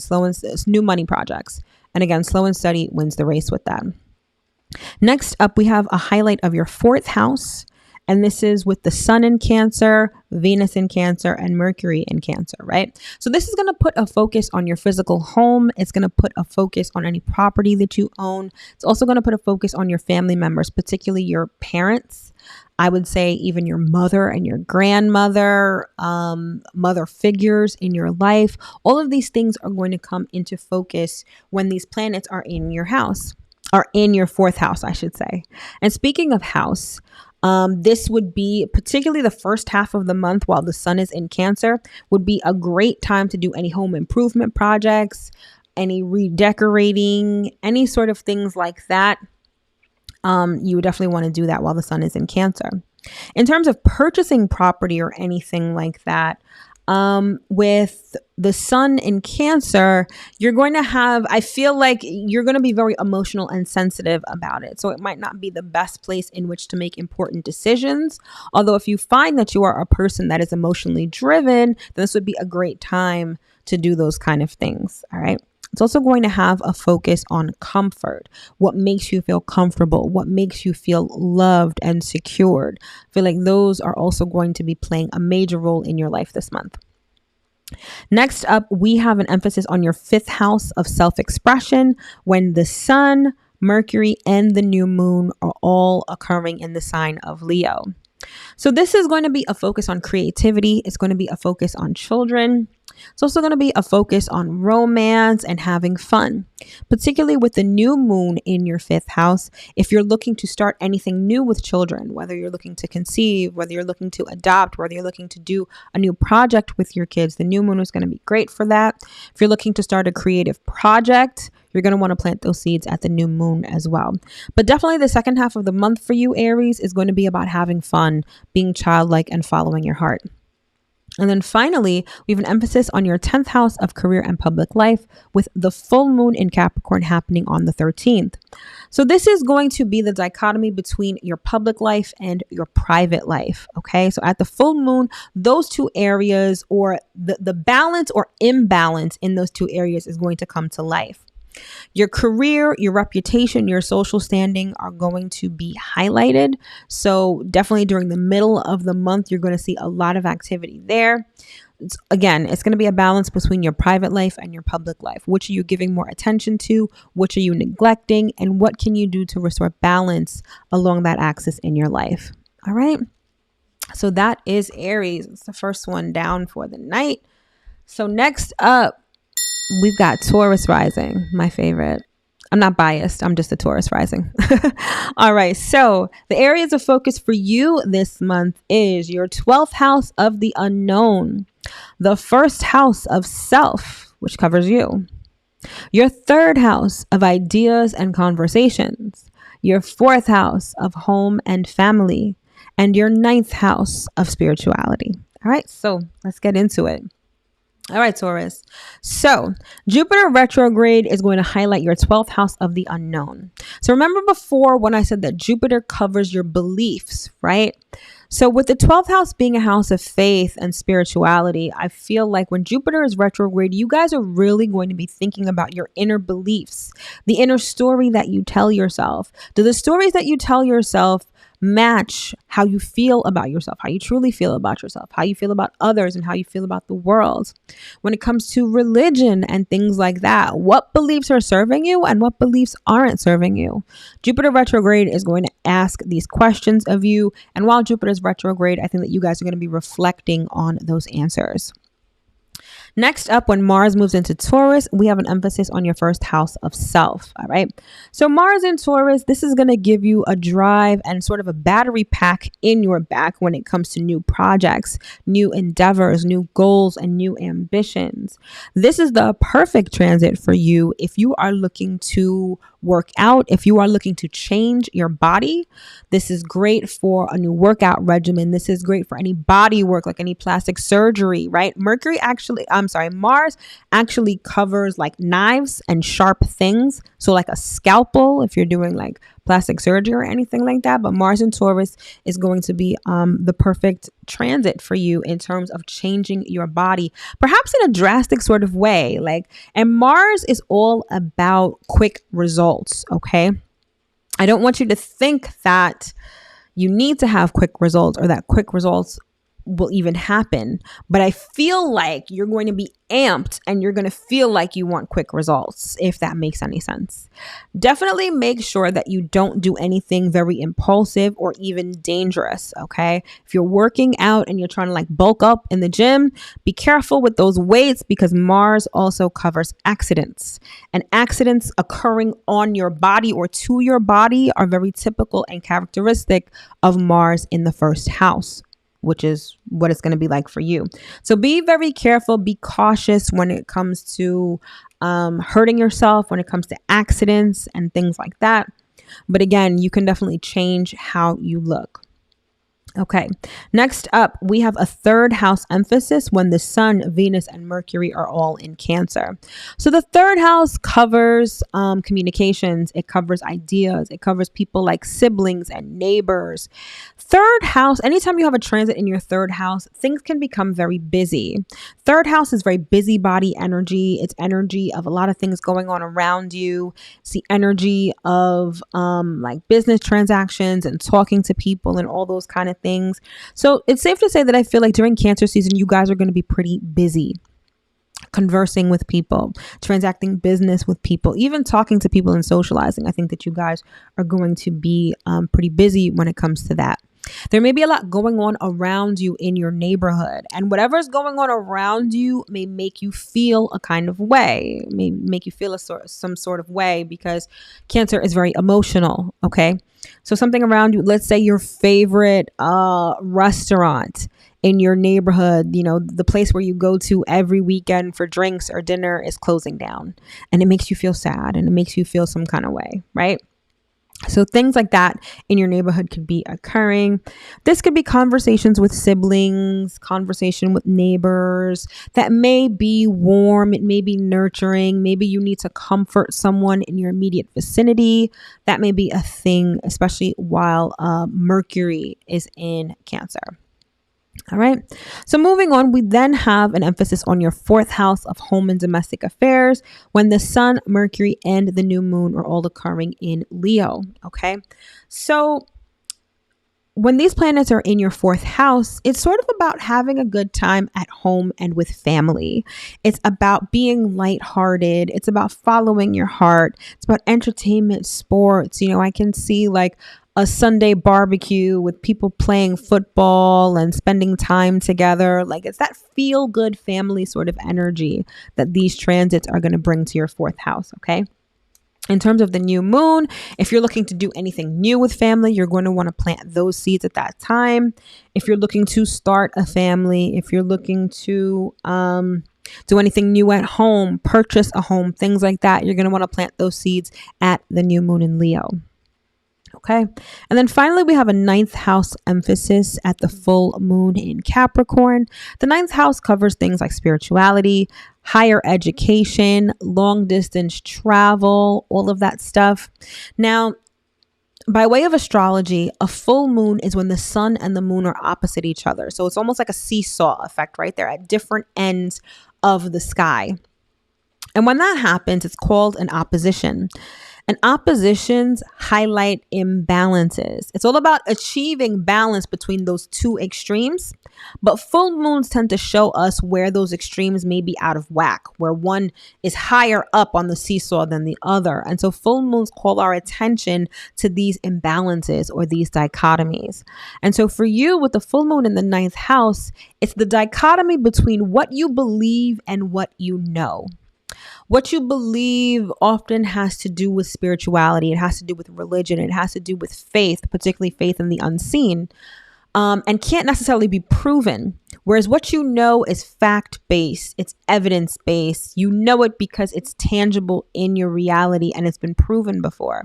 new money projects. And again, slow and steady wins the race with that. Next up, we have a highlight of your fourth house. And this is with the sun in Cancer, Venus in Cancer, and Mercury in Cancer, right? So this is going to put a focus on your physical home. It's going to put a focus on any property that you own. It's also going to put a focus on your family members, particularly your parents. I would say even your mother and your grandmother, mother figures in your life. All of these things are going to come into focus when these planets are in your house, or in your fourth house, I should say. And speaking of house, this would be particularly the first half of the month while the sun is in Cancer would be a great time to do any home improvement projects, any redecorating, any sort of things like that. You would definitely want to do that while the sun is in Cancer. In terms of purchasing property or anything like that, with the sun in Cancer, you're going to have, I feel like you're going to be very emotional and sensitive about it. So it might not be the best place in which to make important decisions. Although if you find that you are a person that is emotionally driven, then this would be a great time to do those kind of things. All right. It's also going to have a focus on comfort, what makes you feel comfortable, what makes you feel loved and secured. I feel like those are also going to be playing a major role in your life this month. Next up, we have an emphasis on your fifth house of self-expression when the sun, Mercury, and the new moon are all occurring in the sign of Leo. So this is going to be a focus on creativity. It's going to be a focus on children. It's also going to be a focus on romance and having fun, particularly with the new moon in your fifth house. If you're looking to start anything new with children, whether you're looking to conceive, whether you're looking to adopt, whether you're looking to do a new project with your kids, the new moon is going to be great for that. If you're looking to start a creative project, you're going to want to plant those seeds at the new moon as well. But definitely the second half of the month for you, Aries, is going to be about having fun, being childlike, and following your heart. And then finally, we have an emphasis on your 10th house of career and public life with the full moon in Capricorn happening on the 13th. So this is going to be the dichotomy between your public life and your private life. Okay. So at the full moon, those two areas, or the balance or imbalance in those two areas, is going to come to life. Your career, your reputation, your social standing are going to be highlighted. So definitely during the middle of the month, you're going to see a lot of activity there. It's going to be a balance between your private life and your public life. Which are you giving more attention to? Which are you neglecting? And what can you do to restore balance along that axis in your life? All right. So that is Aries. It's the first one down for the night. So next up, we've got Taurus rising, my favorite. I'm not biased. I'm just a Taurus rising. All right. So the areas of focus for you this month is your 12th house of the unknown, the first house of self, which covers you, your third house of ideas and conversations, your fourth house of home and family, and your ninth house of spirituality. All right. So let's get into it. All right, Taurus. So Jupiter retrograde is going to highlight your 12th house of the unknown. So remember before when I said that Jupiter covers your beliefs, right? So with the 12th house being a house of faith and spirituality, I feel like when Jupiter is retrograde, you guys are really going to be thinking about your inner beliefs, the inner story that you tell yourself. Do the stories that you tell yourself match how you feel about yourself, how you truly feel about yourself, how you feel about others, and how you feel about the world? When it comes to religion and things like that, what beliefs are serving you and what beliefs aren't serving you? Jupiter retrograde is going to ask these questions of you. And while Jupiter is retrograde, I think that you guys are going to be reflecting on those answers. Next up, when Mars moves into Taurus, we have an emphasis on your first house of self. All right. So Mars in Taurus, this is going to give you a drive and sort of a battery pack in your back when it comes to new projects, new endeavors, new goals, and new ambitions. This is the perfect transit for you if you are looking to work out, if you are looking to change your body. This is great for a new workout regimen. This is great for any body work, like any plastic surgery, right? Mars actually covers like knives and sharp things. So like a scalpel, if you're doing like plastic surgery or anything like that. But Mars in Taurus is going to be the perfect transit for you in terms of changing your body, perhaps in a drastic sort of way. And Mars is all about quick results. Okay. I don't want you to think that you need to have quick results or that quick results will even happen, but I feel like you're going to be amped and you're going to feel like you want quick results, if that makes any sense. Definitely make sure that you don't do anything very impulsive or even dangerous, okay? If you're working out and you're trying to bulk up in the gym, be careful with those weights because Mars also covers accidents. And accidents occurring on your body or to your body are very typical and characteristic of Mars in the first house, which is what it's going to be like for you. So be very careful, be cautious when it comes to hurting yourself, when it comes to accidents and things like that. But again, you can definitely change how you look. Okay, next up, we have a third house emphasis when the Sun, Venus, and Mercury are all in Cancer. So the third house covers communications. It covers ideas. It covers people like siblings and neighbors. Third house, anytime you have a transit in your third house, things can become very busy. Third house is very busybody energy. It's energy of a lot of things going on around you. It's the energy of business transactions and talking to people and all those kind of things. So it's safe to say that I feel like during Cancer season, you guys are going to be pretty busy conversing with people, transacting business with people, even talking to people and socializing. I think that you guys are going to be pretty busy when it comes to that. There may be a lot going on around you in your neighborhood, and whatever's going on around you may make you feel a kind of way, may make you feel some sort of way because Cancer is very emotional. Okay. So something around you, let's say your favorite restaurant in your neighborhood, the place where you go to every weekend for drinks or dinner is closing down, and it makes you feel sad and it makes you feel some kind of way, right? So things like that in your neighborhood could be occurring. This could be conversations with siblings, conversation with neighbors that may be warm. It may be nurturing. Maybe you need to comfort someone in your immediate vicinity. That may be a thing, especially while Mercury is in Cancer. All right. So moving on, we then have an emphasis on your fourth house of home and domestic affairs when the sun, Mercury, and the new moon are all occurring in Leo. Okay. So when these planets are in your fourth house, it's sort of about having a good time at home and with family. It's about being lighthearted. It's about following your heart. It's about entertainment, sports. I can see like a Sunday barbecue with people playing football and spending time together. Like it's that feel good family sort of energy that these transits are going to bring to your fourth house. Okay. In terms of the new moon, if you're looking to do anything new with family, you're going to want to plant those seeds at that time. If you're looking to start a family, if you're looking to do anything new at home, purchase a home, things like that, you're going to want to plant those seeds at the new moon in Leo. Okay. And then finally, we have a ninth house emphasis at the full moon in Capricorn. The ninth house covers things like spirituality, higher education, long distance travel, all of that stuff. Now, by way of astrology, a full moon is when the sun and the moon are opposite each other. So it's almost like a seesaw effect, right? They're at different ends of the sky. And when that happens, it's called an opposition. And oppositions highlight imbalances. It's all about achieving balance between those two extremes. But full moons tend to show us where those extremes may be out of whack, where one is higher up on the seesaw than the other. And so full moons call our attention to these imbalances or these dichotomies. And so for you with the full moon in the ninth house, it's the dichotomy between what you believe and what you know. What you believe often has to do with spirituality. It has to do with religion. It has to do with faith, particularly faith in the unseen, and can't necessarily be proven. Whereas what you know is fact-based. It's evidence-based. You know it because it's tangible in your reality and it's been proven before.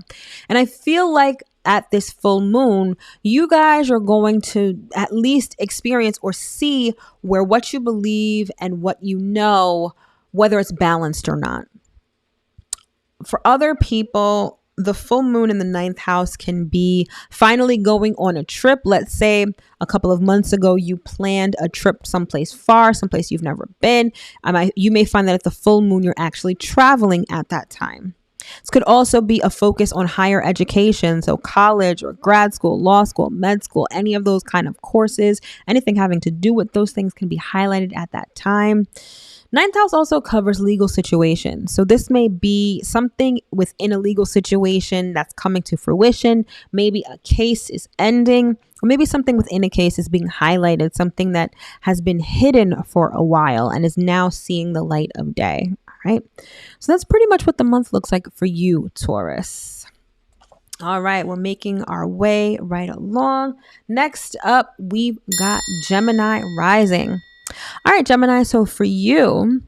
And I feel like at this full moon, you guys are going to at least experience or see where what you believe and what you know, whether it's balanced or not. For other people, the full moon in the ninth house can be finally going on a trip. Let's say a couple of months ago, you planned a trip someplace far, someplace you've never been. You may find that at the full moon, you're actually traveling at that time. This could also be a focus on higher education. So college or grad school, law school, med school, any of those kind of courses, anything having to do with those things can be highlighted at that time. Ninth house also covers legal situations. So this may be something within a legal situation that's coming to fruition. Maybe a case is ending, or maybe something within a case is being highlighted, something that has been hidden for a while and is now seeing the light of day. All right. So that's pretty much what the month looks like for you, Taurus. All right, we're making our way right along. Next up, we've got Gemini rising. All right, Gemini. So for you,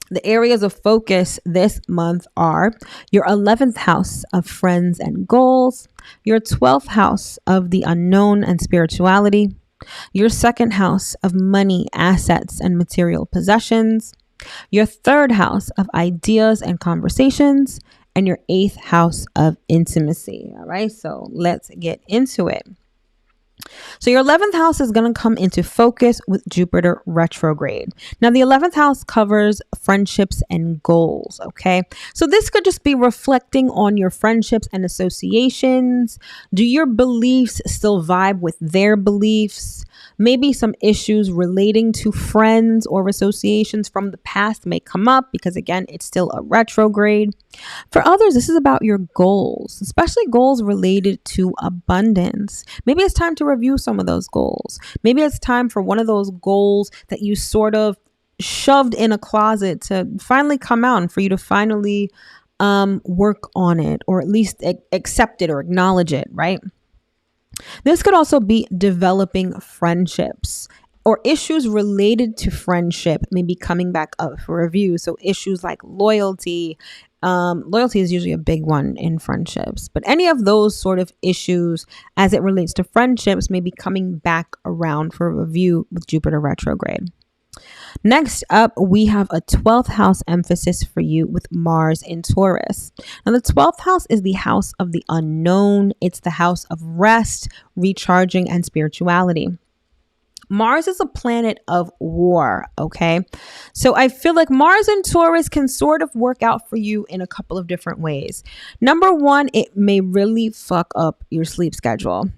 the areas of focus this month are your 11th house of friends and goals, your 12th house of the unknown and spirituality, your 2nd house of money, assets, and material possessions, your 3rd house of ideas and conversations, and your 8th house of intimacy. All right, so let's get into it. So your 11th house is going to come into focus with Jupiter retrograde. Now, the 11th house covers friendships and goals, okay? So this could just be reflecting on your friendships and associations. Do your beliefs still vibe with their beliefs? Maybe some issues relating to friends or associations from the past may come up because, again, it's still a retrograde. For others, this is about your goals, especially goals related to abundance. Maybe it's time to review some of those goals. Maybe it's time for one of those goals that you sort of shoved in a closet to finally come out and for you to finally work on it, or at least accept it or acknowledge it, right? This could also be developing friendships or issues related to friendship may be coming back up for review. So issues like loyalty. Loyalty is usually a big one in friendships, but any of those sort of issues as it relates to friendships may be coming back around for review with Jupiter retrograde. Next up, we have a 12th house emphasis for you with Mars in Taurus. Now, the 12th house is the house of the unknown. It's the house of rest, recharging, and spirituality. Mars is a planet of war, okay? So I feel like Mars and Taurus can sort of work out for you in a couple of different ways. Number one, it may really fuck up your sleep schedule.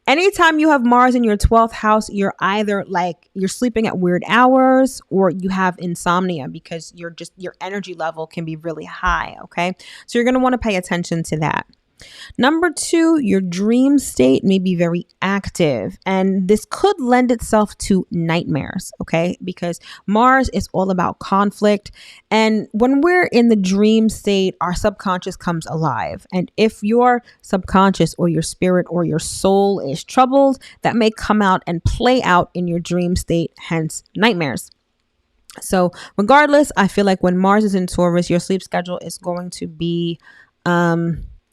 Anytime you have Mars in your 12th house, you're either like you're sleeping at weird hours or you have insomnia because your energy level can be really high, okay? So you're going to want to pay attention to that. Number two, your dream state may be very active, and this could lend itself to nightmares, okay? Because Mars is all about conflict. And when we're in the dream state, our subconscious comes alive. And if your subconscious or your spirit or your soul is troubled, that may come out and play out in your dream state, hence nightmares. So regardless, I feel like when Mars is in Taurus, your sleep schedule is going to be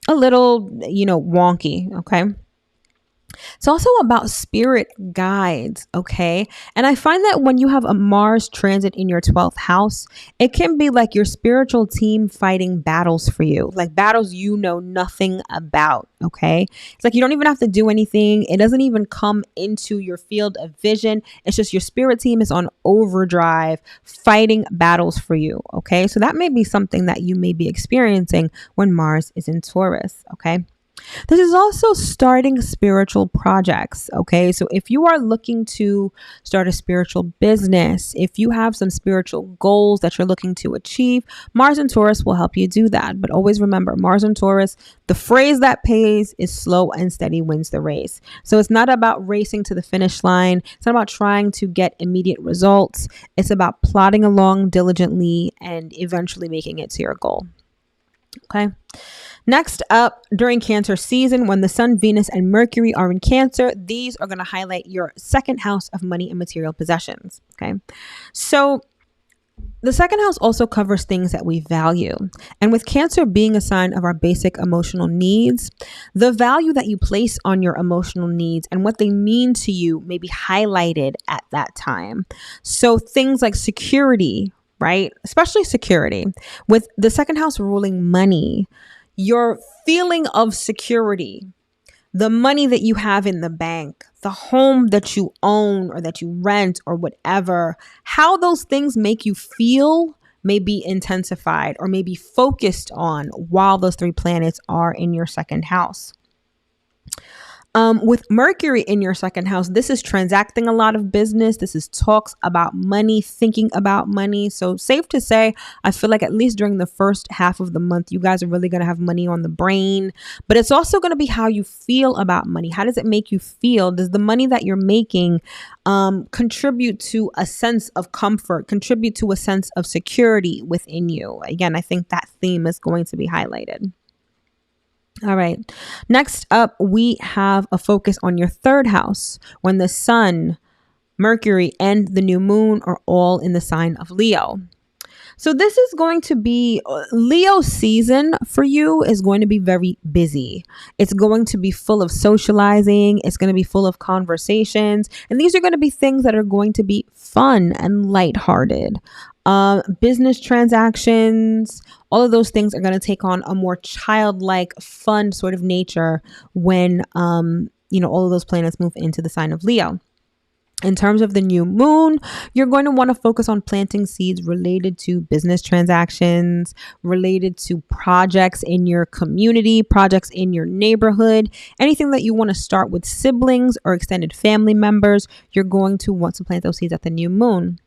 a little, wonky. Okay. It's also about spirit guides, okay? And I find that when you have a Mars transit in your 12th house, it can be like your spiritual team fighting battles for you, like battles you know nothing about, okay? It's like you don't even have to do anything. It doesn't even come into your field of vision. It's just your spirit team is on overdrive fighting battles for you, okay? So that may be something that you may be experiencing when Mars is in Taurus, okay? This is also starting spiritual projects, okay? So if you are looking to start a spiritual business, if you have some spiritual goals that you're looking to achieve, Mars and Taurus will help you do that. But always remember, Mars and Taurus, the phrase that pays is slow and steady wins the race. So it's not about racing to the finish line. It's not about trying to get immediate results. It's about plodding along diligently and eventually making it to your goal, okay? Next up, during Cancer season, when the Sun, Venus, and Mercury are in Cancer, these are going to highlight your second house of money and material possessions. Okay. So the second house also covers things that we value. And with Cancer being a sign of our basic emotional needs, the value that you place on your emotional needs and what they mean to you may be highlighted at that time. So things like security, right? Especially security. With the second house ruling money, your feeling of security, the money that you have in the bank, the home that you own or that you rent or whatever, how those things make you feel may be intensified or may be focused on while those three planets are in your second house. With Mercury in your second house, this is transacting a lot of business. This is talks about money, thinking about money. So safe to say, I feel like at least during the first half of the month, you guys are really going to have money on the brain, but it's also going to be how you feel about money. How does it make you feel? Does the money that you're making contribute to a sense of comfort, contribute to a sense of security within you? Again, I think that theme is going to be highlighted. All right. Next up, we have a focus on your third house when the Sun, Mercury, and the new moon are all in the sign of Leo. So this is going to be Leo season for you is going to be very busy. It's going to be full of socializing. It's going to be full of conversations. And these are going to be things that are going to be fun and lighthearted. Business transactions, all of those things are going to take on a more childlike, fun sort of nature when, all of those planets move into the sign of Leo. In terms of the new moon, you're going to want to focus on planting seeds related to business transactions, related to projects in your community, projects in your neighborhood, anything that you want to start with siblings or extended family members. You're going to want to plant those seeds at the new moon.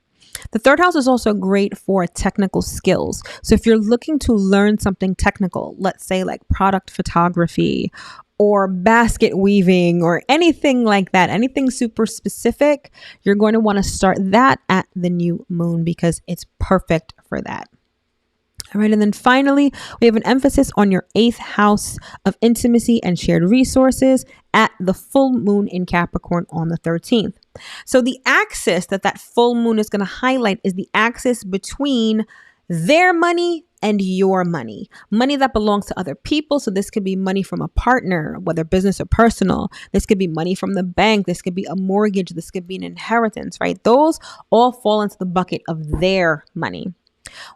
The third house is also great for technical skills. So if you're looking to learn something technical, let's say like product photography or basket weaving or anything like that, anything super specific, you're going to want to start that at the new moon because it's perfect for that. All right. And then finally, we have an emphasis on your 8th house of intimacy and shared resources at the full moon in Capricorn on the 13th. So the axis that full moon is going to highlight is the axis between their money and your money that belongs to other people. So this could be money from a partner, whether business or personal. This could be money from the bank. This could be a mortgage. This could be an inheritance, right? Those all fall into the bucket of their money.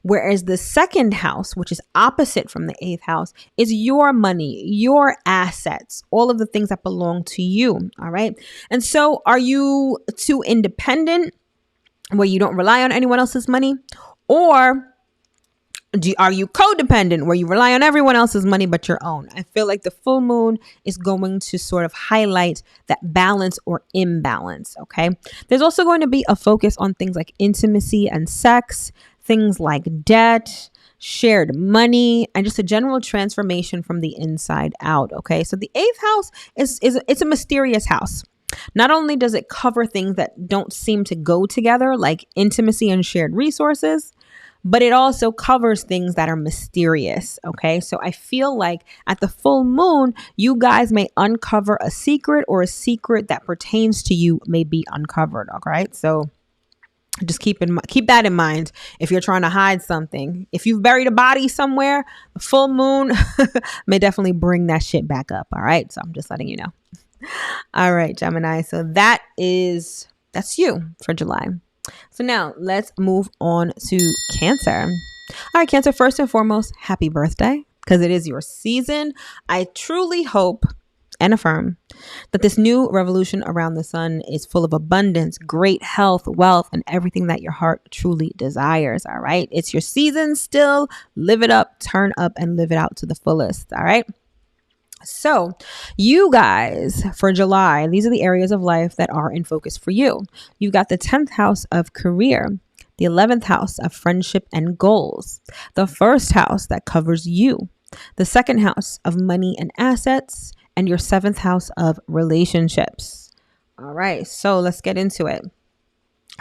Whereas the second house, which is opposite from the eighth house, is your money, your assets, all of the things that belong to you. All right. And so are you too independent where you don't rely on anyone else's money? Or are you codependent where you rely on everyone else's money but your own? I feel like the full moon is going to sort of highlight that balance or imbalance. Okay. There's also going to be a focus on things like intimacy and sex, things like debt, shared money, and just a general transformation from the inside out. Okay. So the eighth house it's a mysterious house. Not only does it cover things that don't seem to go together, like intimacy and shared resources, but it also covers things that are mysterious. Okay. So I feel like at the full moon, you guys may uncover a secret, or a secret that pertains to you may be uncovered. All right. So just keep that in mind if you're trying to hide something. If you've buried a body somewhere, the full moon may definitely bring that shit back up. All right. So I'm just letting you know. All right, Gemini. So that's you for July. So now let's move on to Cancer. All right, Cancer, first and foremost, happy birthday, because it is your season. I truly hope and affirm that this new revolution around the sun is full of abundance, great health, wealth, and everything that your heart truly desires. All right. It's your season still. Live it up, turn up, and live it out to the fullest. All right. So you guys, for July, these are the areas of life that are in focus for you. You've got the 10th house of career, the 11th house of friendship and goals, the first house that covers you, the second house of money and assets, and your 7th house of relationships. All right, so let's get into it.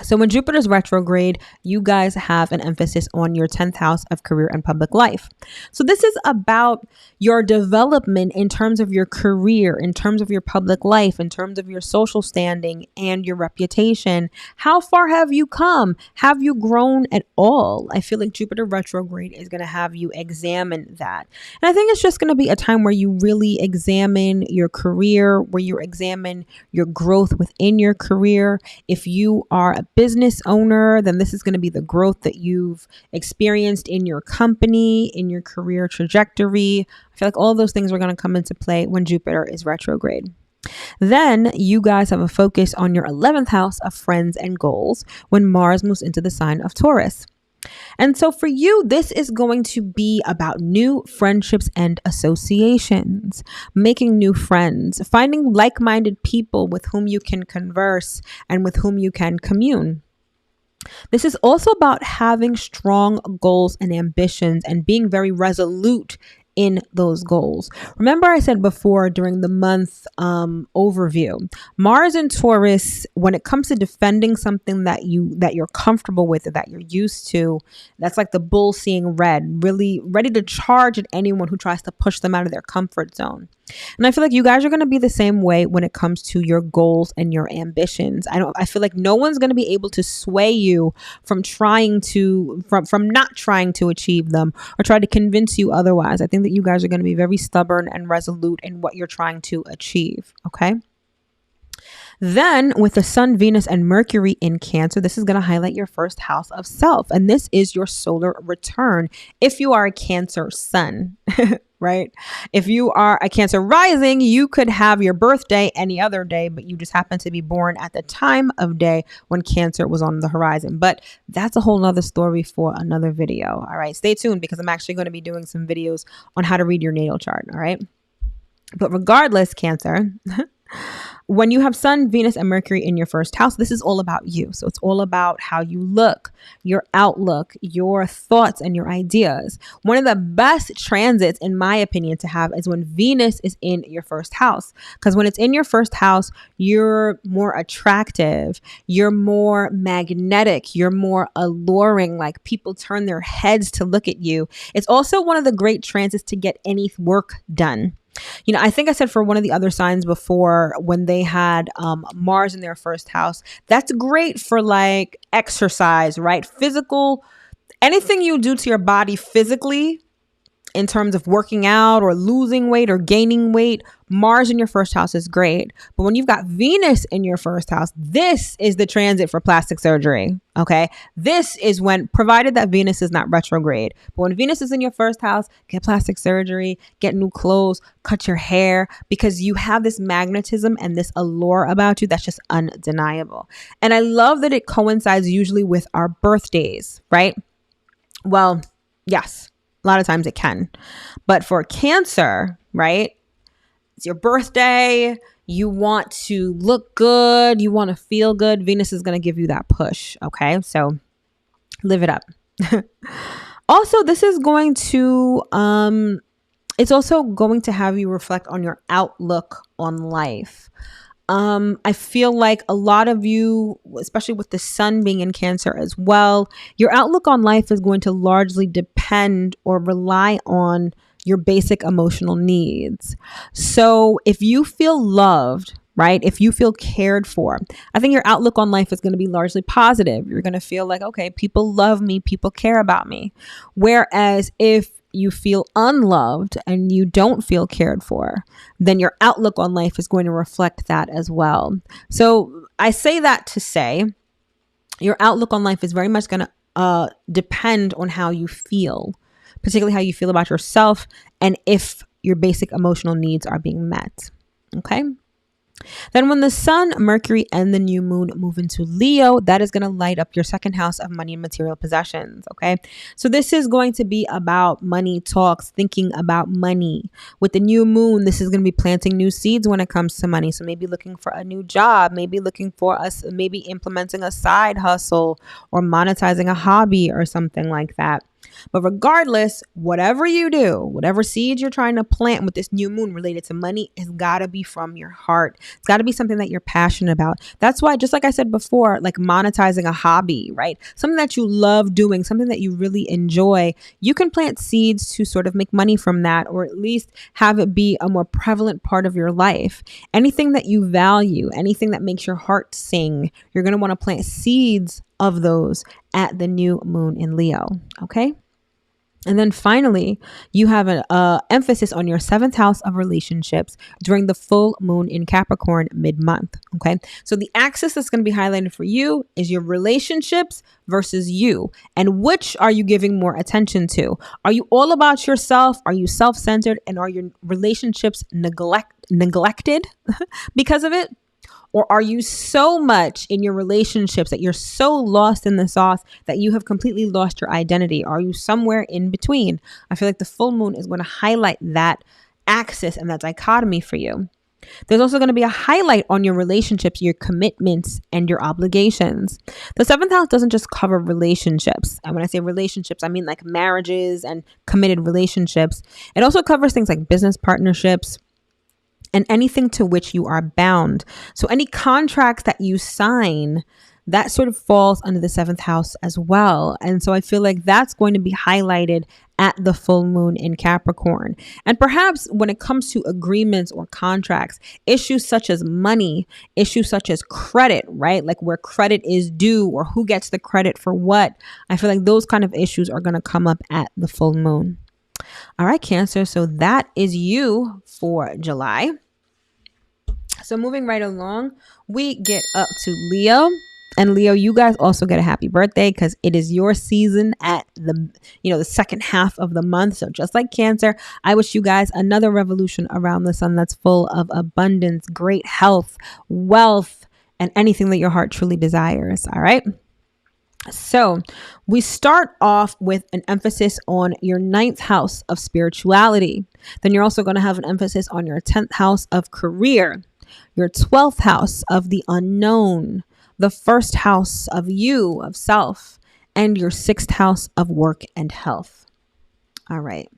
So when Jupiter's retrograde, you guys have an emphasis on your 10th house of career and public life. So this is about your development in terms of your career, in terms of your public life, in terms of your social standing and your reputation. How far have you come? Have you grown at all? I feel like Jupiter retrograde is going to have you examine that. And I think it's just going to be a time where you really examine your career, where you examine your growth within your career. If you are a business owner, then this is going to be the growth that you've experienced in your company, in your career trajectory. I feel like all those things are going to come into play when Jupiter is retrograde. Then you guys have a focus on your 11th house of friends and goals when Mars moves into the sign of Taurus. And so for you, this is going to be about new friendships and associations, making new friends, finding like-minded people with whom you can converse and with whom you can commune. This is also about having strong goals and ambitions and being very resolute in those goals. Remember I said before during the month overview, Mars and Taurus, when it comes to defending something that you're comfortable with or that you're used to, that's like the bull seeing red, really ready to charge at anyone who tries to push them out of their comfort zone. And I feel like you guys are going to be the same way when it comes to your goals and your ambitions. I feel like no one's going to be able to sway you from not trying to achieve them or try to convince you otherwise. I think that you guys are going to be very stubborn and resolute in what you're trying to achieve. Okay. Then with the Sun, Venus, and Mercury in Cancer, this is going to highlight your first house of self. And this is your solar return. If you are a Cancer sun, right? If you are a Cancer rising, you could have your birthday any other day, but you just happen to be born at the time of day when Cancer was on the horizon. But that's a whole nother story for another video. All right. Stay tuned because I'm actually going to be doing some videos on how to read your natal chart. All right. But regardless, Cancer, when you have Sun, Venus, and Mercury in your first house, this is all about you. So it's all about how you look, your outlook, your thoughts, and your ideas. One of the best transits, in my opinion, to have is when Venus is in your first house. Because when it's in your first house, you're more attractive, you're more magnetic, you're more alluring, like people turn their heads to look at you. It's also one of the great transits to get any work done. You know, I think I said for one of the other signs before when they had Mars in their first house, that's great for like exercise, right? Physical, anything you do to your body physically in terms of working out or losing weight or gaining weight, Mars in your first house is great. But when you've got Venus in your first house, this is the transit for plastic surgery. Okay. This is when, provided that Venus is not retrograde, but when Venus is in your first house, get plastic surgery, get new clothes, cut your hair, because you have this magnetism and this allure about you that's just undeniable. And I love that it coincides usually with our birthdays, right? Well, yes. A lot of times it can. But for Cancer, right? It's your birthday. You want to look good. You want to feel good. Venus is going to give you that push. Okay. So live it up. Also, this is going to, it's also going to have you reflect on your outlook on life. I feel like a lot of you, especially with the sun being in Cancer as well, your outlook on life is going to largely depend or rely on your basic emotional needs. So if you feel loved, right? If you feel cared for, I think your outlook on life is going to be largely positive. You're going to feel like, okay, people love me, people care about me. Whereas if you feel unloved and you don't feel cared for, then your outlook on life is going to reflect that as well. So I say that to say your outlook on life is very much going to depend on how you feel, particularly how you feel about yourself and if your basic emotional needs are being met. Okay. Then when the sun, Mercury, and the new moon move into Leo, that is going to light up your second house of money and material possessions. Okay. So this is going to be about money talks, thinking about money. With the new moon, this is going to be planting new seeds when it comes to money. So maybe looking for a new job, maybe looking for us, maybe implementing a side hustle or monetizing a hobby or something like that. But regardless, whatever you do, whatever seeds you're trying to plant with this new moon related to money, it's got to be from your heart. It's got to be something that you're passionate about. That's why, just like I said before, like monetizing a hobby, right? Something that you love doing, something that you really enjoy. You can plant seeds to sort of make money from that, or at least have it be a more prevalent part of your life. Anything that you value, anything that makes your heart sing, you're going to want to plant seeds of those at the new moon in Leo. Okay. And then finally, you have an emphasis on your seventh house of relationships during the full moon in Capricorn mid-month. Okay. So the axis that's going to be highlighted for you is your relationships versus you. And which are you giving more attention to? Are you all about yourself? Are you self-centered? And are your relationships neglected because of it? Or are you so much in your relationships that you're so lost in the sauce that you have completely lost your identity? Are you somewhere in between? I feel like the full moon is going to highlight that axis and that dichotomy for you. There's also going to be a highlight on your relationships, your commitments, and your obligations. The seventh house doesn't just cover relationships. And when I say relationships, I mean like marriages and committed relationships. It also covers things like business partnerships, and anything to which you are bound. So any contracts that you sign, that sort of falls under the seventh house as well. And so I feel like that's going to be highlighted at the full moon in Capricorn. And perhaps when it comes to agreements or contracts, issues such as money, issues such as credit, right? Like where credit is due or who gets the credit for what. I feel like those kind of issues are going to come up at the full moon. All right, Cancer. So that is you for July. So moving right along, we get up to Leo. And Leo, you guys also get a happy birthday because it is your season at the second half of the month. So just like Cancer, I wish you guys another revolution around the sun that's full of abundance, great health, wealth, and anything that your heart truly desires. All right. So we start off with an emphasis on your ninth house of spirituality. Then you're also going to have an emphasis on your 10th house of career, your 12th house of the unknown, the first house of you, of self, and your 6th house of work and health. All right.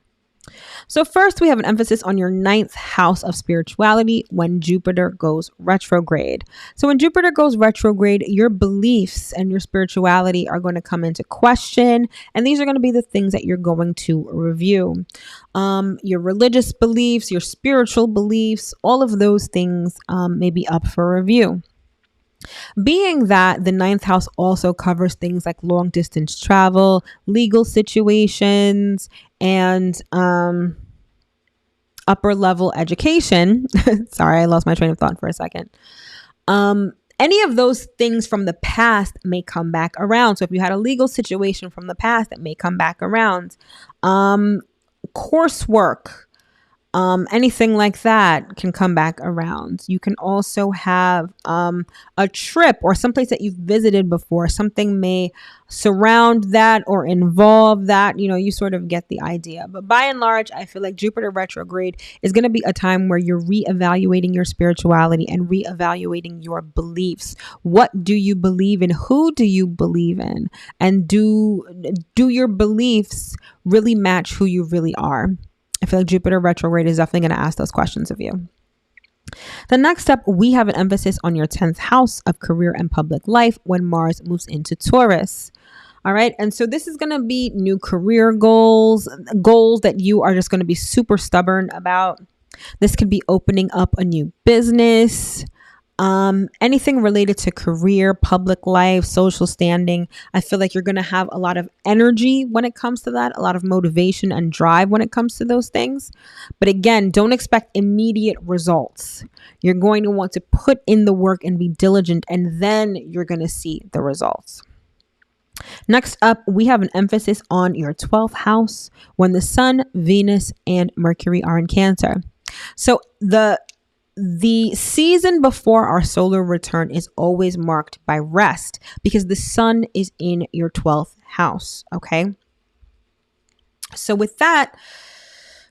So first, we have an emphasis on your 9th house of spirituality when Jupiter goes retrograde. So when Jupiter goes retrograde, your beliefs and your spirituality are going to come into question. And these are going to be the things that you're going to review. Your religious beliefs, your spiritual beliefs, all of those things may be up for review. Being that the ninth house also covers things like long distance travel, legal situations, and upper level education. Sorry, I lost my train of thought for a second. Any of those things from the past may come back around. So if you had a legal situation from the past, it may come back around. Coursework, anything like that can come back around. You can also have a trip or someplace that you've visited before. Something may surround that or involve that. You sort of get the idea. But by and large, I feel like Jupiter retrograde is going to be a time where you're reevaluating your spirituality and reevaluating your beliefs. What do you believe in? Who do you believe in? And do your beliefs really match who you really are? I feel like Jupiter retrograde is definitely going to ask those questions of you. The next up, we have an emphasis on your 10th house of career and public life when Mars moves into Taurus. All right. And so this is going to be new career goals that you are just going to be super stubborn about. This could be opening up a new business. Anything related to career, public life, social standing. I feel like you're going to have a lot of energy when it comes to that, a lot of motivation and drive when it comes to those things. But again, don't expect immediate results. You're going to want to put in the work and be diligent, and then you're going to see the results. Next up, we have an emphasis on your 12th house when the Sun, Venus, and Mercury are in Cancer. So the season before our solar return is always marked by rest because the sun is in your 12th house. Okay. So with that,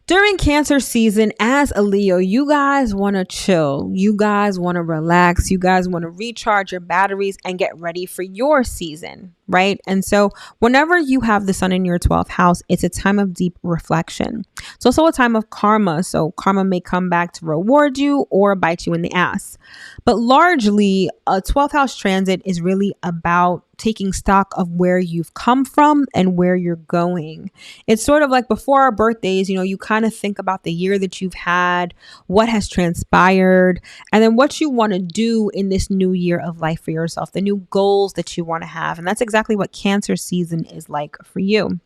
during Cancer season, as a Leo, you guys want to chill. You guys want to relax. You guys want to recharge your batteries and get ready for your season, right? And so whenever you have the sun in your 12th house, it's a time of deep reflection. It's also a time of karma. So karma may come back to reward you or bite you in the ass. But largely, a 12th house transit is really about taking stock of where you've come from and where you're going. It's sort of like before our birthdays, you kind of think about the year that you've had, what has transpired, and then what you want to do in this new year of life for yourself, the new goals that you want to have. And that's exactly what Cancer season is like for you.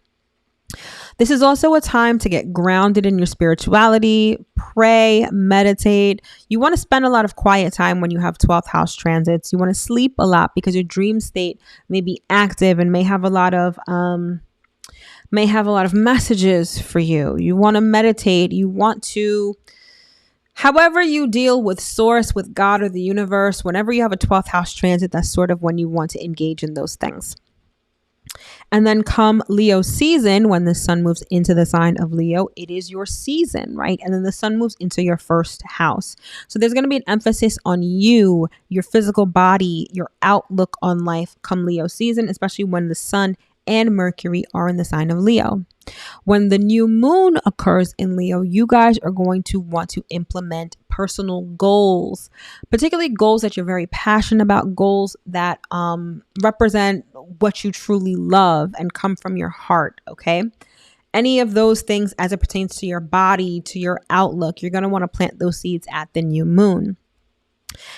This is also a time to get grounded in your spirituality, pray, meditate. You want to spend a lot of quiet time when you have 12th house transits. You want to sleep a lot because your dream state may be active and may have a lot of messages for you. You want to meditate. You want to, however you deal with source, with God or the universe, whenever you have a 12th house transit, that's sort of when you want to engage in those things. And then come Leo season, when the sun moves into the sign of Leo, it is your season, right? And then the sun moves into your first house. So there's going to be an emphasis on you, your physical body, your outlook on life come Leo season, especially when the sun and Mercury are in the sign of Leo. When the new moon occurs in Leo, you guys are going to want to implement personal goals, particularly goals that you're very passionate about, goals that represent what you truly love and come from your heart, okay? Any of those things as it pertains to your body, to your outlook, you're going to want to plant those seeds at the new moon.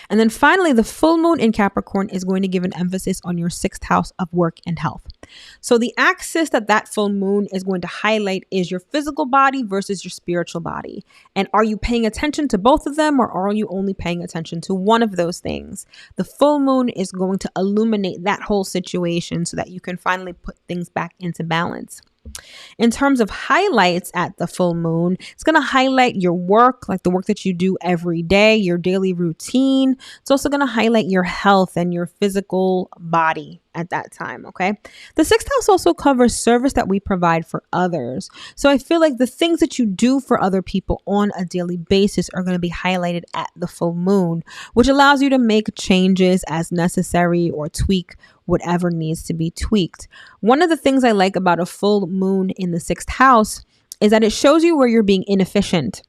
And then finally, the full moon in Capricorn is going to give an emphasis on your 6th house of work and health. So the axis that full moon is going to highlight is your physical body versus your spiritual body. And are you paying attention to both of them, or are you only paying attention to one of those things? The full moon is going to illuminate that whole situation so that you can finally put things back into balance. In terms of highlights at the full moon, it's going to highlight your work, like the work that you do every day, your daily routine. It's also going to highlight your health and your physical body at that time, okay? The 6th house also covers service that we provide for others. So I feel like the things that you do for other people on a daily basis are going to be highlighted at the full moon, which allows you to make changes as necessary or tweak whatever needs to be tweaked. One of the things I like about a full moon in the 6th house is that it shows you where you're being inefficient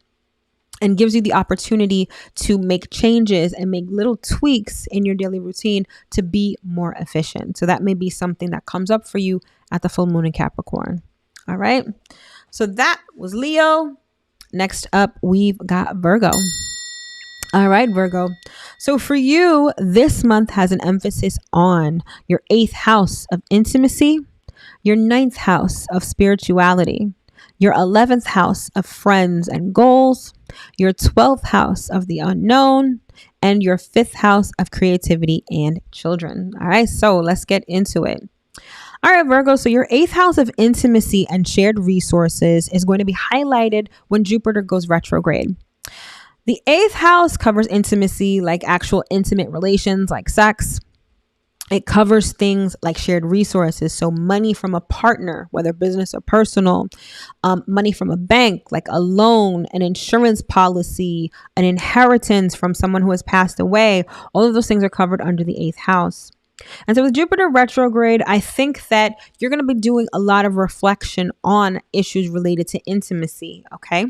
and gives you the opportunity to make changes and make little tweaks in your daily routine to be more efficient. So that may be something that comes up for you at the full moon in Capricorn. All right. So that was Leo. Next up, we've got Virgo. All right, Virgo. So for you, this month has an emphasis on your 8th house of intimacy, your 9th house of spirituality, your 11th house of friends and goals, your 12th house of the unknown, and your 5th house of creativity and children. All right, so let's get into it. All right, Virgo. So your 8th house of intimacy and shared resources is going to be highlighted when Jupiter goes retrograde. The 8th house covers intimacy, like actual intimate relations, like sex. It covers things like shared resources. So money from a partner, whether business or personal, money from a bank, like a loan, an insurance policy, an inheritance from someone who has passed away. All of those things are covered under the 8th house. And so with Jupiter retrograde, I think that you're going to be doing a lot of reflection on issues related to intimacy. Okay.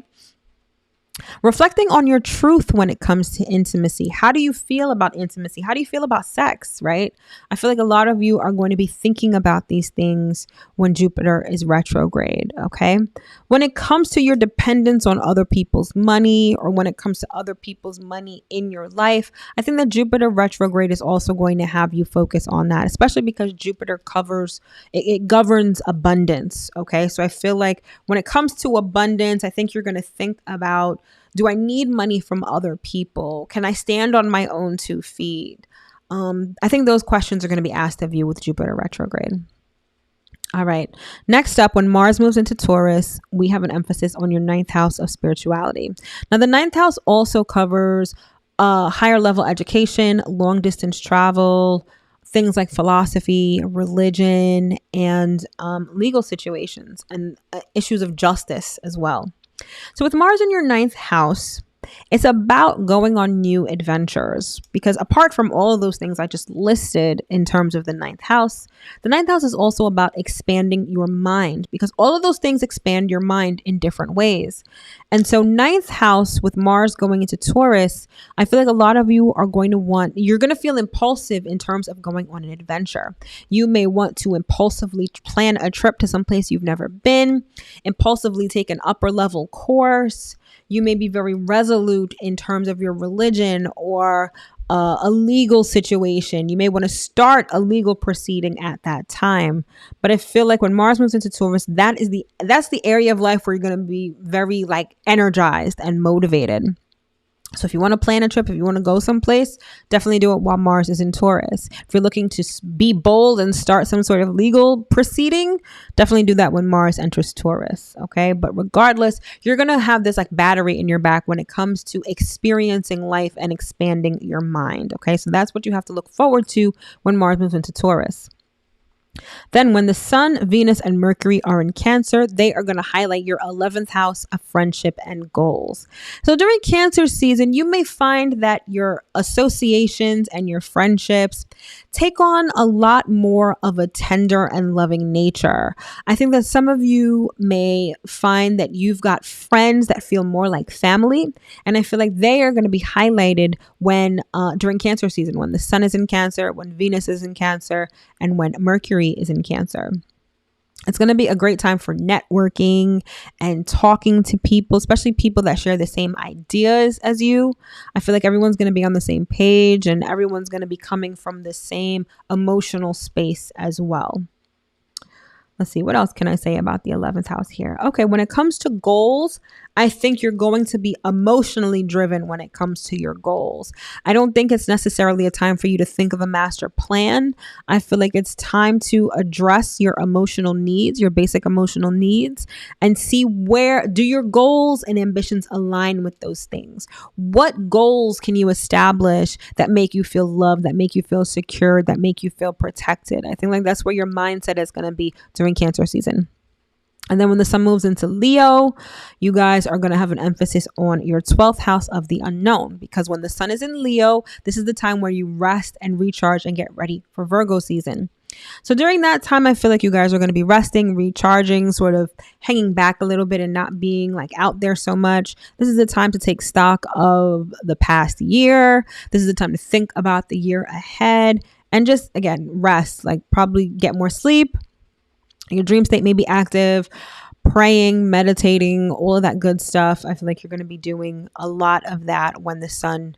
Reflecting on your truth when it comes to intimacy. How do you feel about intimacy? How do you feel about sex, right? I feel like a lot of you are going to be thinking about these things when Jupiter is retrograde, okay? When it comes to your dependence on other people's money, or when it comes to other people's money in your life, I think that Jupiter retrograde is also going to have you focus on that, especially because Jupiter it governs abundance, okay? So I feel like when it comes to abundance, I think you're going to think about, do I need money from other people? Can I stand on my own 2 feet? I think those questions are going to be asked of you with Jupiter retrograde. All right. Next up, when Mars moves into Taurus, we have an emphasis on your 9th house of spirituality. Now, the 9th house also covers higher level education, long distance travel, things like philosophy, religion, and legal situations, and issues of justice as well. So with Mars in your 9th house, it's about going on new adventures, because apart from all of those things I just listed in terms of the 9th house, the 9th house is also about expanding your mind, because all of those things expand your mind in different ways. And so 9th house with Mars going into Taurus, I feel like a lot of you are you're going to feel impulsive in terms of going on an adventure. You may want to impulsively plan a trip to some place you've never been, impulsively take an upper level course. You may be very resolute in terms of your religion or a legal situation. You may want to start a legal proceeding at that time. But I feel like when Mars moves into Taurus, that's the area of life where you're going to be very like energized and motivated. So if you want to plan a trip, if you want to go someplace, definitely do it while Mars is in Taurus. If you're looking to be bold and start some sort of legal proceeding, definitely do that when Mars enters Taurus. Okay. But regardless, you're going to have this like battery in your back when it comes to experiencing life and expanding your mind. Okay. So that's what you have to look forward to when Mars moves into Taurus. Then when the Sun, Venus, and Mercury are in Cancer, they are going to highlight your 11th house of friendship and goals. So during Cancer season, you may find that your associations and your friendships take on a lot more of a tender and loving nature. I think that some of you may find that you've got friends that feel more like family. And I feel like they are going to be highlighted when during Cancer season, when the Sun is in Cancer, when Venus is in Cancer, and when Mercury is in Cancer. It's going to be a great time for networking and talking to people, especially people that share the same ideas as you. I feel like everyone's going to be on the same page and everyone's going to be coming from the same emotional space as well. Let's see, what else can I say about the 11th house here? Okay, when it comes to goals, I think you're going to be emotionally driven when it comes to your goals. I don't think it's necessarily a time for you to think of a master plan. I feel like it's time to address your emotional needs, your basic emotional needs, and see where do your goals and ambitions align with those things. What goals can you establish that make you feel loved, that make you feel secure, that make you feel protected? I think like that's where your mindset is going to be during Cancer season. And then when the Sun moves into Leo, you guys are going to have an emphasis on your 12th house of the unknown, because when the Sun is in Leo, this is the time where you rest and recharge and get ready for Virgo season. So during that time, I feel like you guys are going to be resting, recharging, sort of hanging back a little bit and not being like out there so much. This is the time to take stock of the past year. This is the time to think about the year ahead and just, again, rest, like probably get more sleep. Your dream state may be active, praying, meditating, all of that good stuff. I feel like you're going to be doing a lot of that when the Sun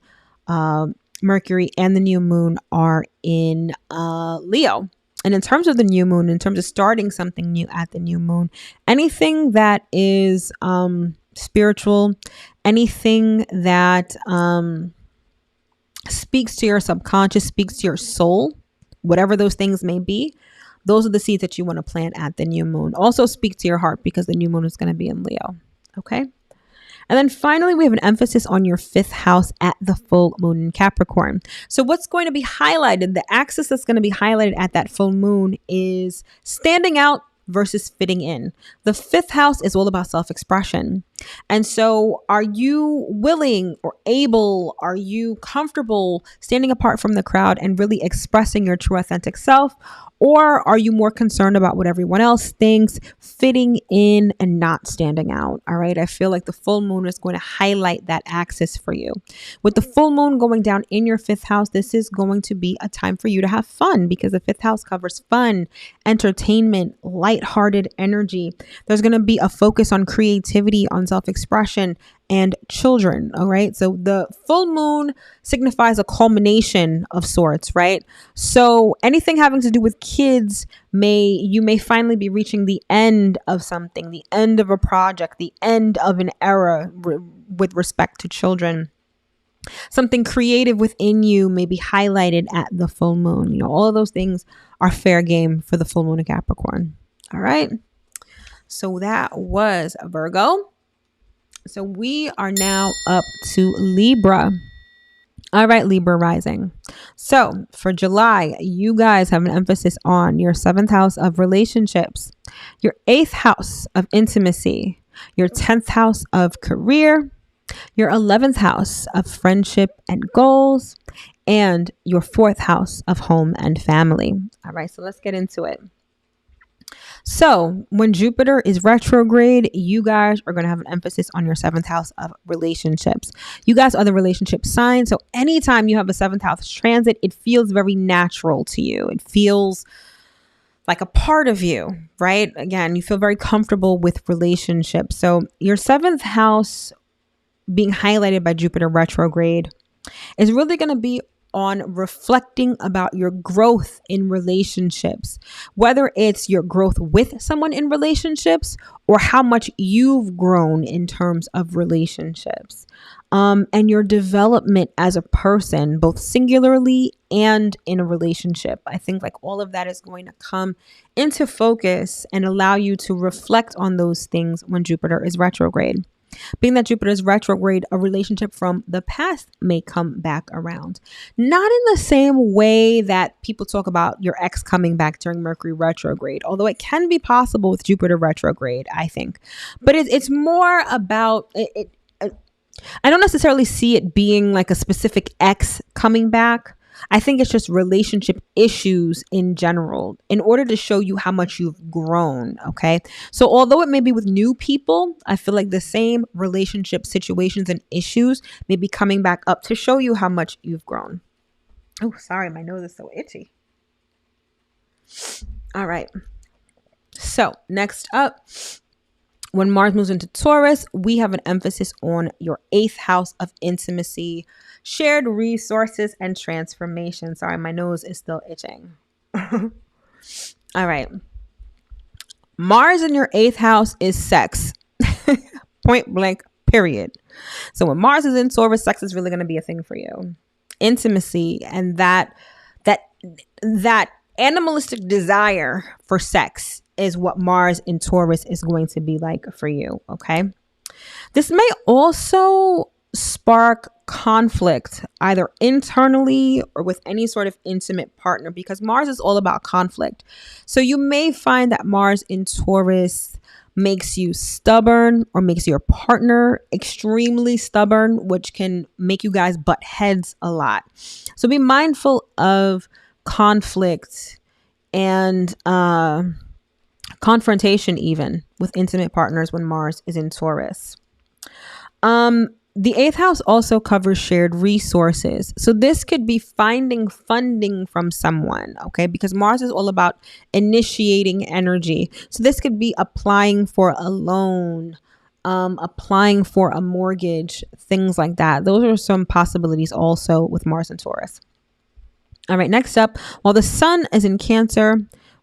Mercury and the new moon are in Leo. And in terms of the new moon, in terms of starting something new at the new moon, anything that is spiritual, anything that speaks to your subconscious, speaks to your soul, whatever those things may be, those are the seeds that you want to plant at the new moon. Also speak to your heart because the new moon is going to be in Leo. Okay. And then finally, we have an emphasis on your 5th house at the full moon in Capricorn. So what's going to be highlighted, the axis that's going to be highlighted at that full moon is standing out versus fitting in. The 5th house is all about self-expression. And so are you willing or able, are you comfortable standing apart from the crowd and really expressing your true authentic self? Or are you more concerned about what everyone else thinks, fitting in and not standing out? All right. I feel like the full moon is going to highlight that axis for you. With the full moon going down in your 5th house, this is going to be a time for you to have fun because the 5th house covers fun, entertainment, lighthearted energy. There's going to be a focus on creativity, on self-expression, and children. All right. So the full moon signifies a culmination of sorts, right? So anything having to do with kids, you may finally be reaching the end of something, the end of a project, the end of an era with respect to children. Something creative within you may be highlighted at the full moon. You know, all of those things are fair game for the full moon of Capricorn. All right. So that was Virgo. So we are now up to Libra. All right, Libra rising. So for July, you guys have an emphasis on your 7th house of relationships, your 8th house of intimacy, your 10th house of career, your 11th house of friendship and goals, and your 4th house of home and family. All right, so let's get into it. So when Jupiter is retrograde, you guys are going to have an emphasis on your 7th house of relationships. You guys are the relationship sign. So anytime you have a 7th house transit, it feels very natural to you. It feels like a part of you, right? Again, you feel very comfortable with relationships. So your 7th house being highlighted by Jupiter retrograde is really going to be on reflecting about your growth in relationships, whether it's your growth with someone in relationships or how much you've grown in terms of relationships, and your development as a person, both singularly and in a relationship. I think like all of that is going to come into focus and allow you to reflect on those things when Jupiter is retrograde. Being that Jupiter is retrograde, a relationship from the past may come back around. Not in the same way that people talk about your ex coming back during Mercury retrograde, although it can be possible with Jupiter retrograde, I think. But it's more about it. I don't necessarily see it being like a specific ex coming back. I think it's just relationship issues in general in order to show you how much you've grown. Okay. So although it may be with new people, I feel like the same relationship situations and issues may be coming back up to show you how much you've grown. Oh, sorry. My nose is so itchy. All right. So next up, when Mars moves into Taurus, we have an emphasis on your 8th house of intimacy, shared resources, and transformation. Sorry, my nose is still itching. All right. Mars in your 8th house is sex. Point blank, period. So when Mars is in Taurus, sex is really going to be a thing for you. Intimacy and that animalistic desire for sex is what Mars in Taurus is going to be like for you. Okay. This may also spark conflict either internally or with any sort of intimate partner because Mars is all about conflict. So you may find that Mars in Taurus makes you stubborn or makes your partner extremely stubborn, which can make you guys butt heads a lot. So be mindful of conflict and confrontation even with intimate partners when Mars is in Taurus. The 8th house also covers shared resources. So this could be finding funding from someone, okay? Because Mars is all about initiating energy. So this could be applying for a loan, applying for a mortgage, things like that. Those are some possibilities also with Mars and Taurus. All right, next up, while the sun is in Cancer,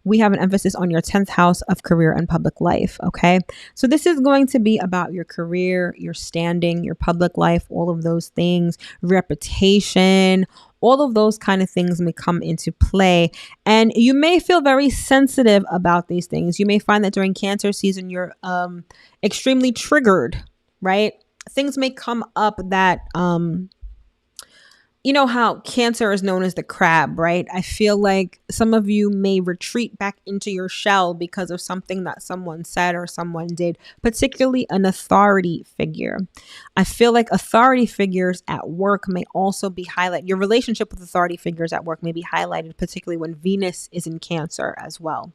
we have an emphasis on your 10th house of career and public life. Okay. So this is going to be about your career, your standing, your public life, all of those things, reputation, all of those kind of things may come into play. And you may feel very sensitive about these things. You may find that during Cancer season, you're extremely triggered, right? Things may come up that, you know how Cancer is known as the crab, right? I feel like some of you may retreat back into your shell because of something that someone said or someone did, particularly an authority figure. I feel like authority figures at work may also be highlighted. Your relationship with authority figures at work may be highlighted, particularly when Venus is in Cancer as well.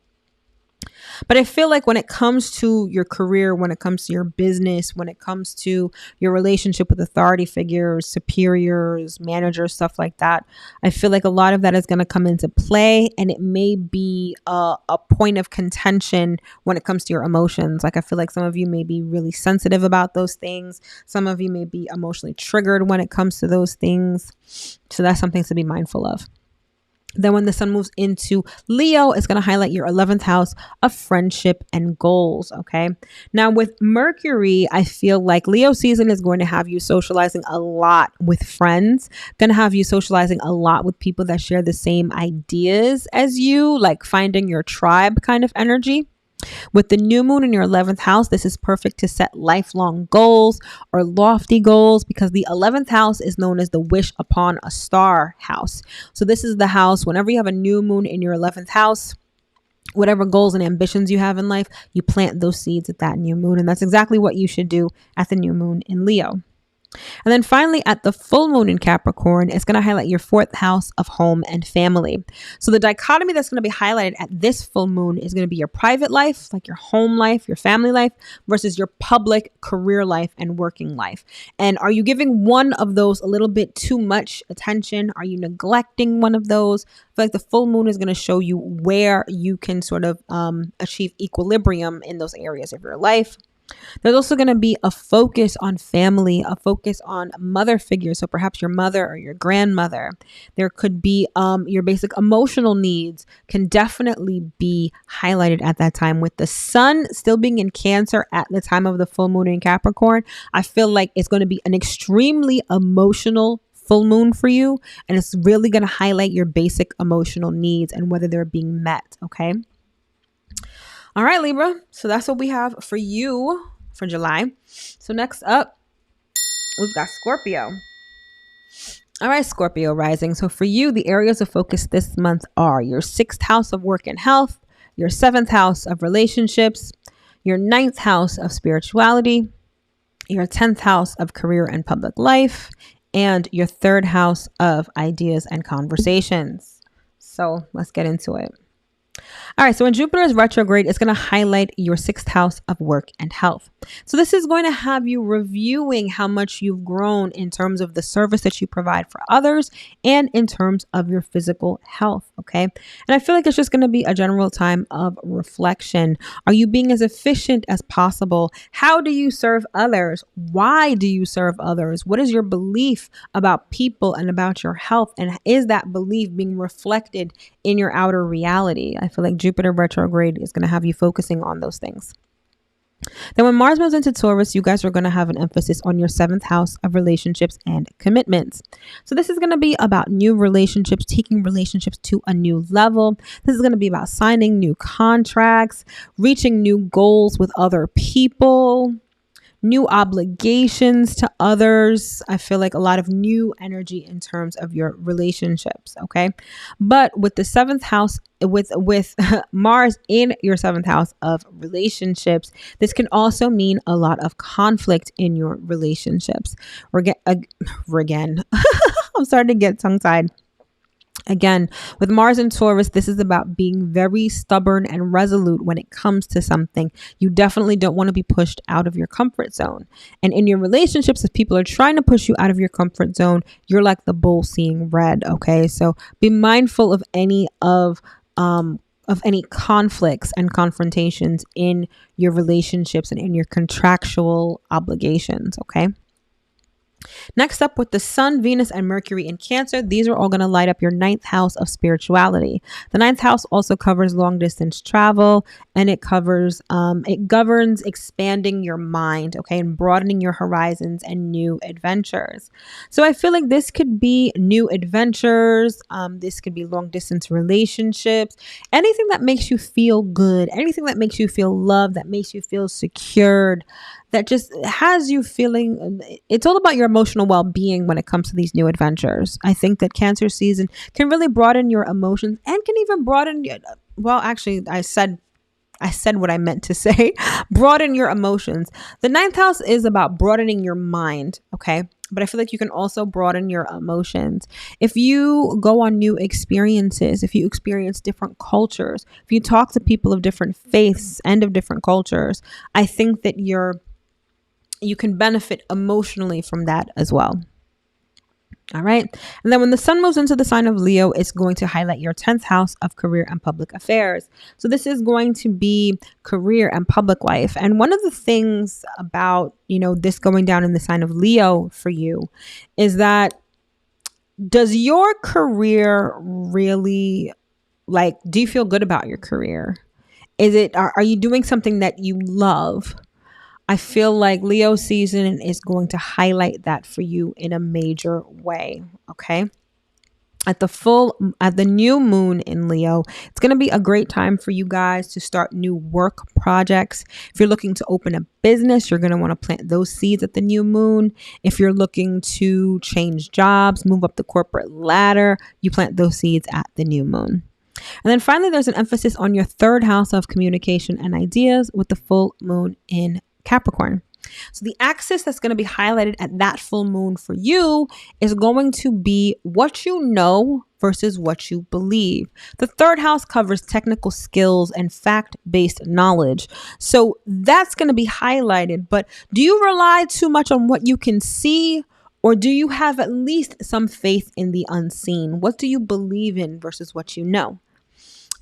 But I feel like when it comes to your career, when it comes to your business, when it comes to your relationship with authority figures, superiors, managers, stuff like that, I feel like a lot of that is going to come into play, and it may be a point of contention when it comes to your emotions. Like I feel like some of you may be really sensitive about those things. Some of you may be emotionally triggered when it comes to those things. So that's something to be mindful of. Then when the sun moves into Leo, it's going to highlight your 11th house of friendship and goals. Okay. Now with Mercury, I feel like Leo season is going to have you socializing a lot with friends, going to have you socializing a lot with people that share the same ideas as you, like finding your tribe kind of energy. With the new moon in your 11th house, this is perfect to set lifelong goals or lofty goals, because the 11th house is known as the wish upon a star house. So this is the house, whenever you have a new moon in your 11th house, whatever goals and ambitions you have in life, you plant those seeds at that new moon. And that's exactly what you should do at the new moon in Leo. And then finally, at the full moon in Capricorn, it's going to highlight your 4th house of home and family. So the dichotomy that's going to be highlighted at this full moon is going to be your private life, like your home life, your family life, versus your public career life and working life. And are you giving one of those a little bit too much attention? Are you neglecting one of those? I feel like the full moon is going to show you where you can sort of achieve equilibrium in those areas of your life. There's also going to be a focus on family, a focus on mother figures. So perhaps your mother or your grandmother. There could be your basic emotional needs can definitely be highlighted at that time. With the sun still being in Cancer at the time of the full moon in Capricorn, I feel like it's going to be an extremely emotional full moon for you. And it's really going to highlight your basic emotional needs and whether they're being met. Okay. All right, Libra. So that's what we have for you for July. So next up, we've got Scorpio. All right, Scorpio rising. So for you, the areas of focus this month are your 6th house of work and health, your 7th house of relationships, your 9th house of spirituality, your 10th house of career and public life, and your 3rd house of ideas and conversations. So let's get into it. All right, so when Jupiter is retrograde, it's going to highlight your 6th house of work and health. So this is going to have you reviewing how much you've grown in terms of the service that you provide for others and in terms of your physical health, okay? And I feel like it's just going to be a general time of reflection. Are you being as efficient as possible? How do you serve others? Why do you serve others? What is your belief about people and about your health? And is that belief being reflected in your outer reality? I feel like Jupiter retrograde is going to have you focusing on those things. Then when Mars moves into Taurus, you guys are going to have an emphasis on your 7th house of relationships and commitments. So this is going to be about new relationships, taking relationships to a new level. This is going to be about signing new contracts, reaching new goals with other people, new obligations to others. I feel like a lot of new energy in terms of your relationships. Okay. But with the 7th house, with Mars in your 7th house of relationships, this can also mean a lot of conflict in your relationships. Again, I'm starting to get tongue tied. Again, with Mars and Taurus, this is about being very stubborn and resolute when it comes to something. You definitely don't want to be pushed out of your comfort zone. And in your relationships, if people are trying to push you out of your comfort zone, you're like the bull seeing red. Okay, so be mindful of any of of any conflicts and confrontations in your relationships and in your contractual obligations, okay? Next up, with the Sun, Venus, and Mercury in Cancer, these are all going to light up your ninth house of spirituality. The ninth house also covers long distance travel, and it governs expanding your mind, okay, and broadening your horizons and new adventures. So I feel like this could be new adventures. This could be long distance relationships, anything that makes you feel good, anything that makes you feel loved, that makes you feel secured, that just has you feeling. It's all about your emotional well-being when it comes to these new adventures. I think that Cancer season can really broaden your emotions and can even broaden, well, actually, I said what I meant to say. Broaden your emotions. The ninth house is about broadening your mind, okay? But I feel like you can also broaden your emotions. If you go on new experiences, if you experience different cultures, if you talk to people of different faiths and of different cultures, I think that you can benefit emotionally from that as well. All right. And then when the sun moves into the sign of Leo, it's going to highlight your 10th house of career and public affairs. So this is going to be career and public life. And one of the things about, this going down in the sign of Leo for you is that, does your career really, do you feel good about your career? Are you doing something that you love? I feel like Leo season is going to highlight that for you in a major way, okay? At the new moon in Leo, it's going to be a great time for you guys to start new work projects. If you're looking to open a business, you're going to want to plant those seeds at the new moon. If you're looking to change jobs, move up the corporate ladder, you plant those seeds at the new moon. And then finally, there's an emphasis on your third house of communication and ideas with the full moon in Capricorn. So the axis that's going to be highlighted at that full moon for you is going to be what you know versus what you believe. The third house covers technical skills and fact-based knowledge. So that's going to be highlighted. But do you rely too much on what you can see, or do you have at least some faith in the unseen? What do you believe in versus what you know?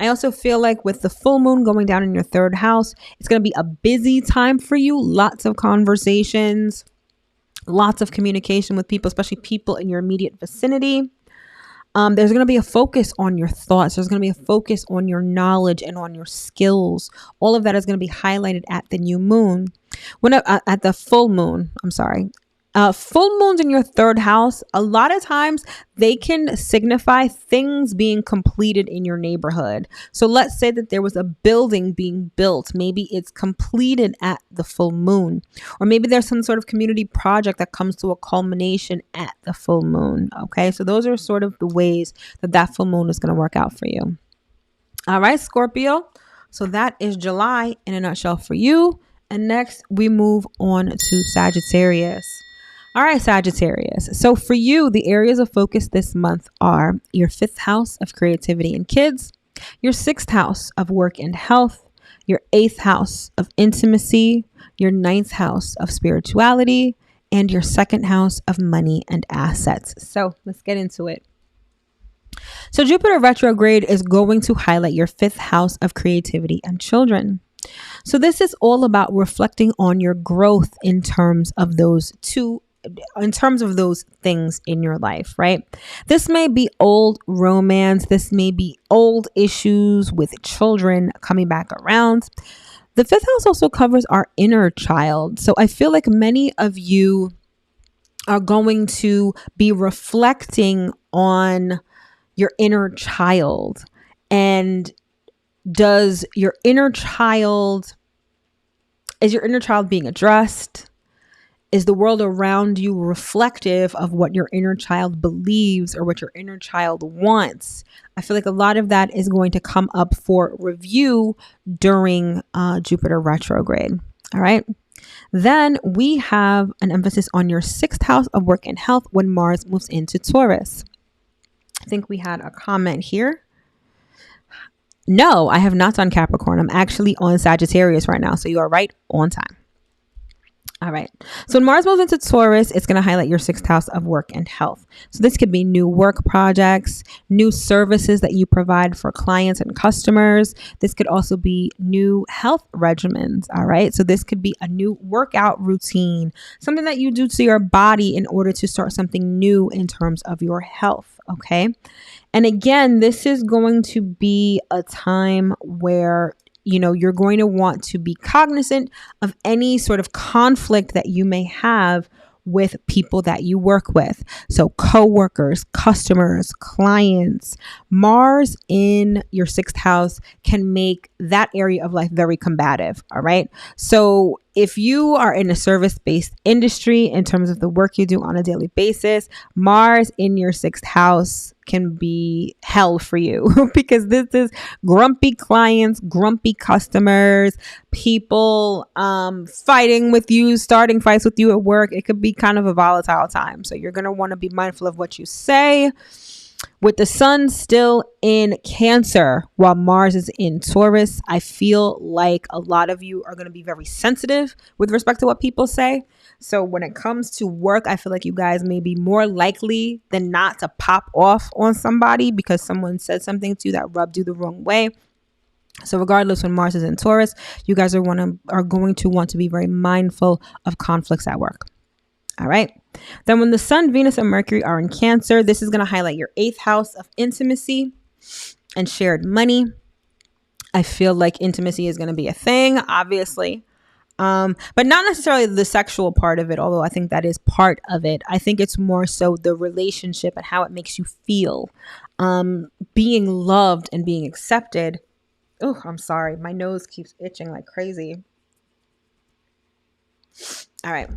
I also feel like with the full moon going down in your third house, it's going to be a busy time for you. Lots of conversations, lots of communication with people, especially people in your immediate vicinity. There's going to be a focus on your thoughts. There's going to be a focus on your knowledge and on your skills. All of that is going to be highlighted at the new moon. At the full moon, full moons in your third house, a lot of times they can signify things being completed in your neighborhood. So let's say that there was a building being built. Maybe it's completed at the full moon, or maybe there's some sort of community project that comes to a culmination at the full moon. Okay, so those are sort of the ways that full moon is going to work out for you. All right, Scorpio. So that is July in a nutshell for you. And next we move on to Sagittarius. All right, Sagittarius. So for you, the areas of focus this month are your 5th house of creativity and kids, your 6th house of work and health, your 8th house of intimacy, your 9th house of spirituality, and your 2nd house of money and assets. So let's get into it. So Jupiter retrograde is going to highlight your 5th house of creativity and children. So this is all about reflecting on your growth in terms of those things in your life, right? This may be old romance. This may be old issues with children coming back around. The 5th house also covers our inner child. So I feel like many of you are going to be reflecting on your inner child. And is your inner child being addressed? Is the world around you reflective of what your inner child believes or what your inner child wants? I feel like a lot of that is going to come up for review during Jupiter retrograde. All right. Then we have an emphasis on your 6th house of work and health when Mars moves into Taurus. I think we had a comment here. No, I have not done Capricorn. I'm actually on Sagittarius right now. So you are right on time. All right. So when Mars moves into Taurus, it's going to highlight your sixth house of work and health. So this could be new work projects, new services that you provide for clients and customers. This could also be new health regimens. All right. So this could be a new workout routine, something that you do to your body in order to start something new in terms of your health. Okay. And again, this is going to be a time where you're going to want to be cognizant of any sort of conflict that you may have with people that you work with. So coworkers, customers, clients. Mars in your sixth house can make that area of life very combative. All right. So if you are in a service-based industry in terms of the work you do on a daily basis, Mars in your sixth house can be hell for you because this is grumpy clients, grumpy customers, people fighting with you, starting fights with you at work. It could be kind of a volatile time. So you're going to want to be mindful of what you say. With the sun still in Cancer while Mars is in Taurus, I feel like a lot of you are going to be very sensitive with respect to what people say. So when it comes to work, I feel like you guys may be more likely than not to pop off on somebody because someone said something to you that rubbed you the wrong way. So regardless, when Mars is in Taurus, you guys are going to want to be very mindful of conflicts at work. All right. Then when the sun, Venus, and Mercury are in Cancer, this is going to highlight your eighth house of intimacy and shared money. I feel like intimacy is going to be a thing, obviously. But not necessarily the sexual part of it, although I think that is part of it. I think it's more so the relationship and how it makes you feel. Being loved and being accepted. Oh, I'm sorry. My nose keeps itching like crazy. All right.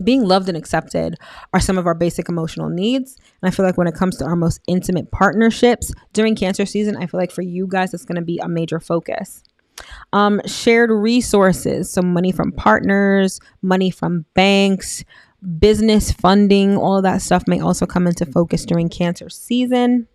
Being loved and accepted are some of our basic emotional needs. And I feel like when it comes to our most intimate partnerships during Cancer season, I feel like for you guys, it's going to be a major focus. Shared resources, so money from partners, money from banks, business funding, all of that stuff may also come into focus during Cancer season.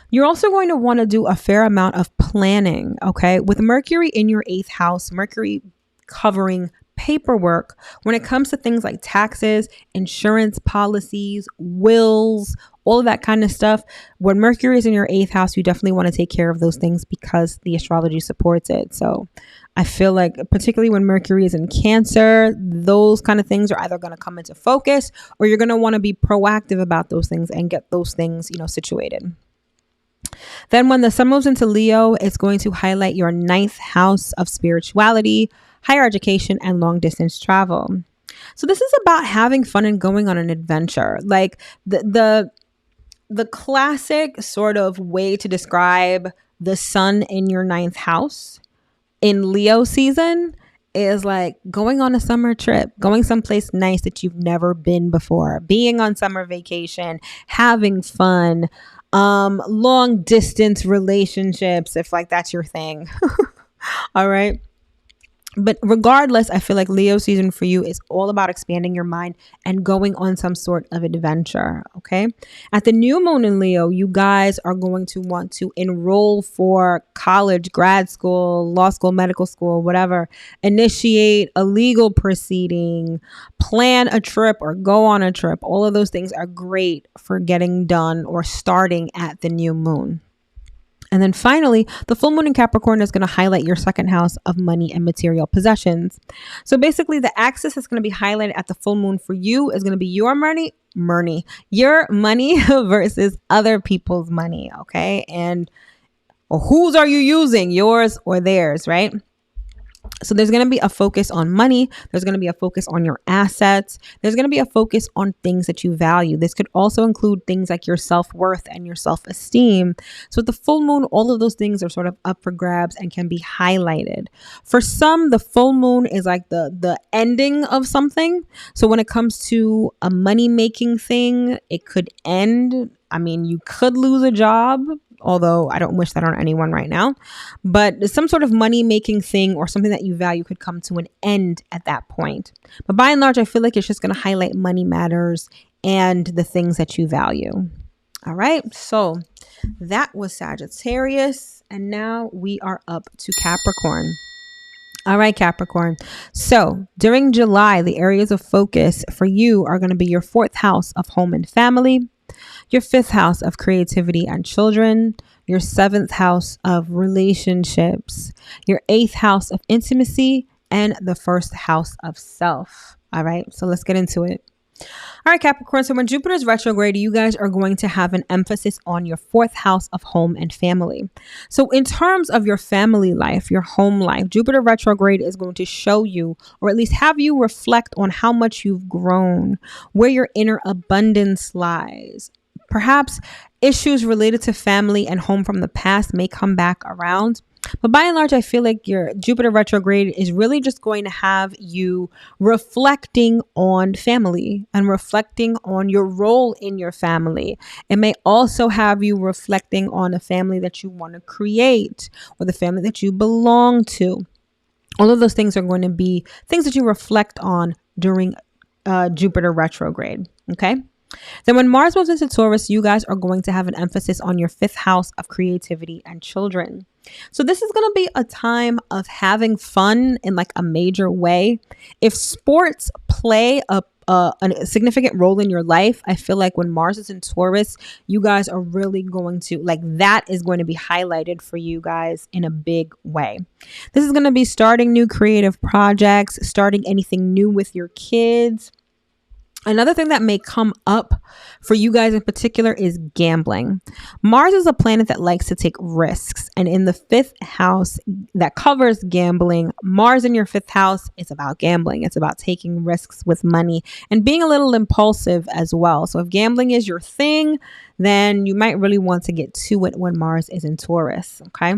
You're also going to want to do a fair amount of planning, okay? With Mercury in your eighth house, Mercury covering paperwork, when it comes to things like taxes, insurance policies, wills, all of that kind of stuff, when Mercury is in your eighth house, you definitely want to take care of those things because the astrology supports it. So I feel like particularly when Mercury is in Cancer, those kind of things are either going to come into focus or you're going to want to be proactive about those things and get those things, situated. Then when the sun moves into Leo, it's going to highlight your ninth house of spirituality, higher education, and long distance travel. So this is about having fun and going on an adventure. Like the classic sort of way to describe the sun in your ninth house in Leo season is like going on a summer trip, going someplace nice that you've never been before, being on summer vacation, having fun, long distance relationships, if like that's your thing. All right. But regardless, I feel like Leo season for you is all about expanding your mind and going on some sort of adventure. Okay. At the new moon in Leo, you guys are going to want to enroll for college, grad school, law school, medical school, whatever, initiate a legal proceeding, plan a trip or go on a trip. All of those things are great for getting done or starting at the new moon. And then finally, the full moon in Capricorn is going to highlight your second house of money and material possessions. So basically the axis that's going to be highlighted at the full moon for you is going to be your money versus other people's money. Okay. And whose are you using, yours or theirs, right? So there's going to be a focus on money. There's going to be a focus on your assets. There's going to be a focus on things that you value. This could also include things like your self-worth and your self-esteem. So with the full moon, all of those things are sort of up for grabs and can be highlighted. For some, the full moon is like the ending of something. So when it comes to a money-making thing, it could end. I mean, you could lose a job, although I don't wish that on anyone right now, but some sort of money-making thing or something that you value could come to an end at that point. But by and large, I feel like it's just going to highlight money matters and the things that you value. All right, so that was Sagittarius, and now we are up to Capricorn. All right, Capricorn. So during July, the areas of focus for you are going to be your 4th house of home and family, your 5th house of creativity and children, your 7th house of relationships, your 8th house of intimacy, and the 1st house of self. All right, so let's get into it. All right, Capricorn. So when Jupiter's retrograde, you guys are going to have an emphasis on your 4th house of home and family. So in terms of your family life, your home life, Jupiter retrograde is going to show you, or at least have you reflect on how much you've grown, where your inner abundance lies. Perhaps issues related to family and home from the past may come back around. But by and large, I feel like your Jupiter retrograde is really just going to have you reflecting on family and reflecting on your role in your family. It may also have you reflecting on a family that you want to create or the family that you belong to. All of those things are going to be things that you reflect on during Jupiter retrograde. Okay. Then when Mars moves into Taurus, you guys are going to have an emphasis on your 5th house of creativity and children. So this is going to be a time of having fun in like a major way. If sports play a significant role in your life, I feel like when Mars is in Taurus, you guys are really going to like that is going to be highlighted for you guys in a big way. This is going to be starting new creative projects, starting anything new with your kids. Another thing that may come up for you guys in particular is gambling. Mars is a planet that likes to take risks. And in the 5th house that covers gambling, Mars in your 5th house is about gambling. It's about taking risks with money and being a little impulsive as well. So if gambling is your thing, then you might really want to get to it when Mars is in Taurus. Okay.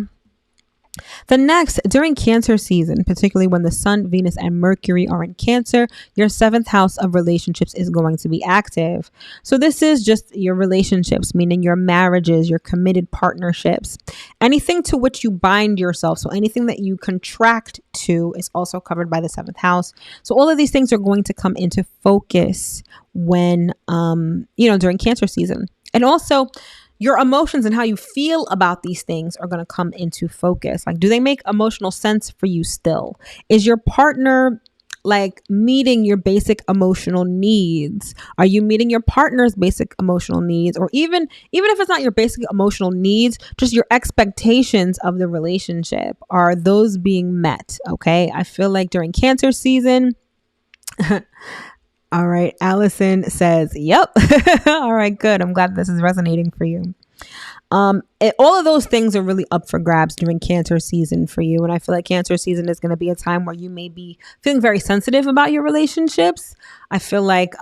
The next, during Cancer season, particularly when the Sun, Venus, and Mercury are in Cancer, your 7th house of relationships is going to be active. So this is just your relationships, meaning your marriages, your committed partnerships, anything to which you bind yourself. So anything that you contract to is also covered by the 7th house. So all of these things are going to come into focus when, during Cancer season. And also, your emotions and how you feel about these things are going to come into focus. Like, do they make emotional sense for you still? Is your partner like meeting your basic emotional needs? Are you meeting your partner's basic emotional needs? Or even if it's not your basic emotional needs, just your expectations of the relationship, are those being met? Okay. I feel like during Cancer season, all right. Allison says, yep. All right, good. I'm glad this is resonating for you. All of those things are really up for grabs during Cancer season for you. And I feel like Cancer season is going to be a time where you may be feeling very sensitive about your relationships. I feel like,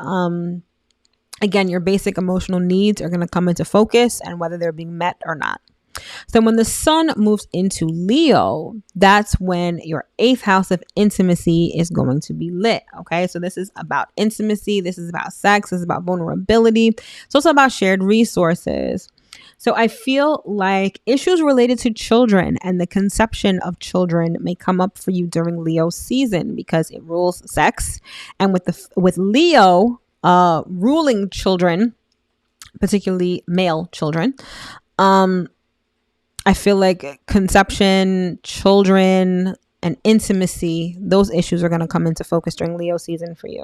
again, your basic emotional needs are going to come into focus and whether they're being met or not. So when the Sun moves into Leo, that's when your 8th house of intimacy is going to be lit. Okay. So this is about intimacy. This is about sex. This is about vulnerability. It's also about shared resources. So I feel like issues related to children and the conception of children may come up for you during Leo season because it rules sex. And with Leo ruling children, particularly male children, I feel like conception, children, and intimacy, those issues are going to come into focus during Leo season for you.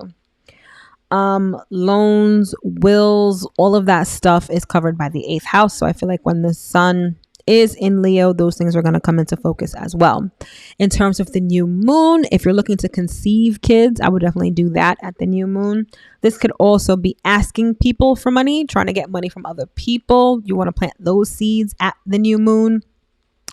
Loans, wills, all of that stuff is covered by the 8th house. So I feel like when the Sun is in Leo, those things are going to come into focus as well. In terms of the new moon, if you're looking to conceive kids, I would definitely do that at the new moon. This could also be asking people for money, trying to get money from other people. You want to plant those seeds at the new moon.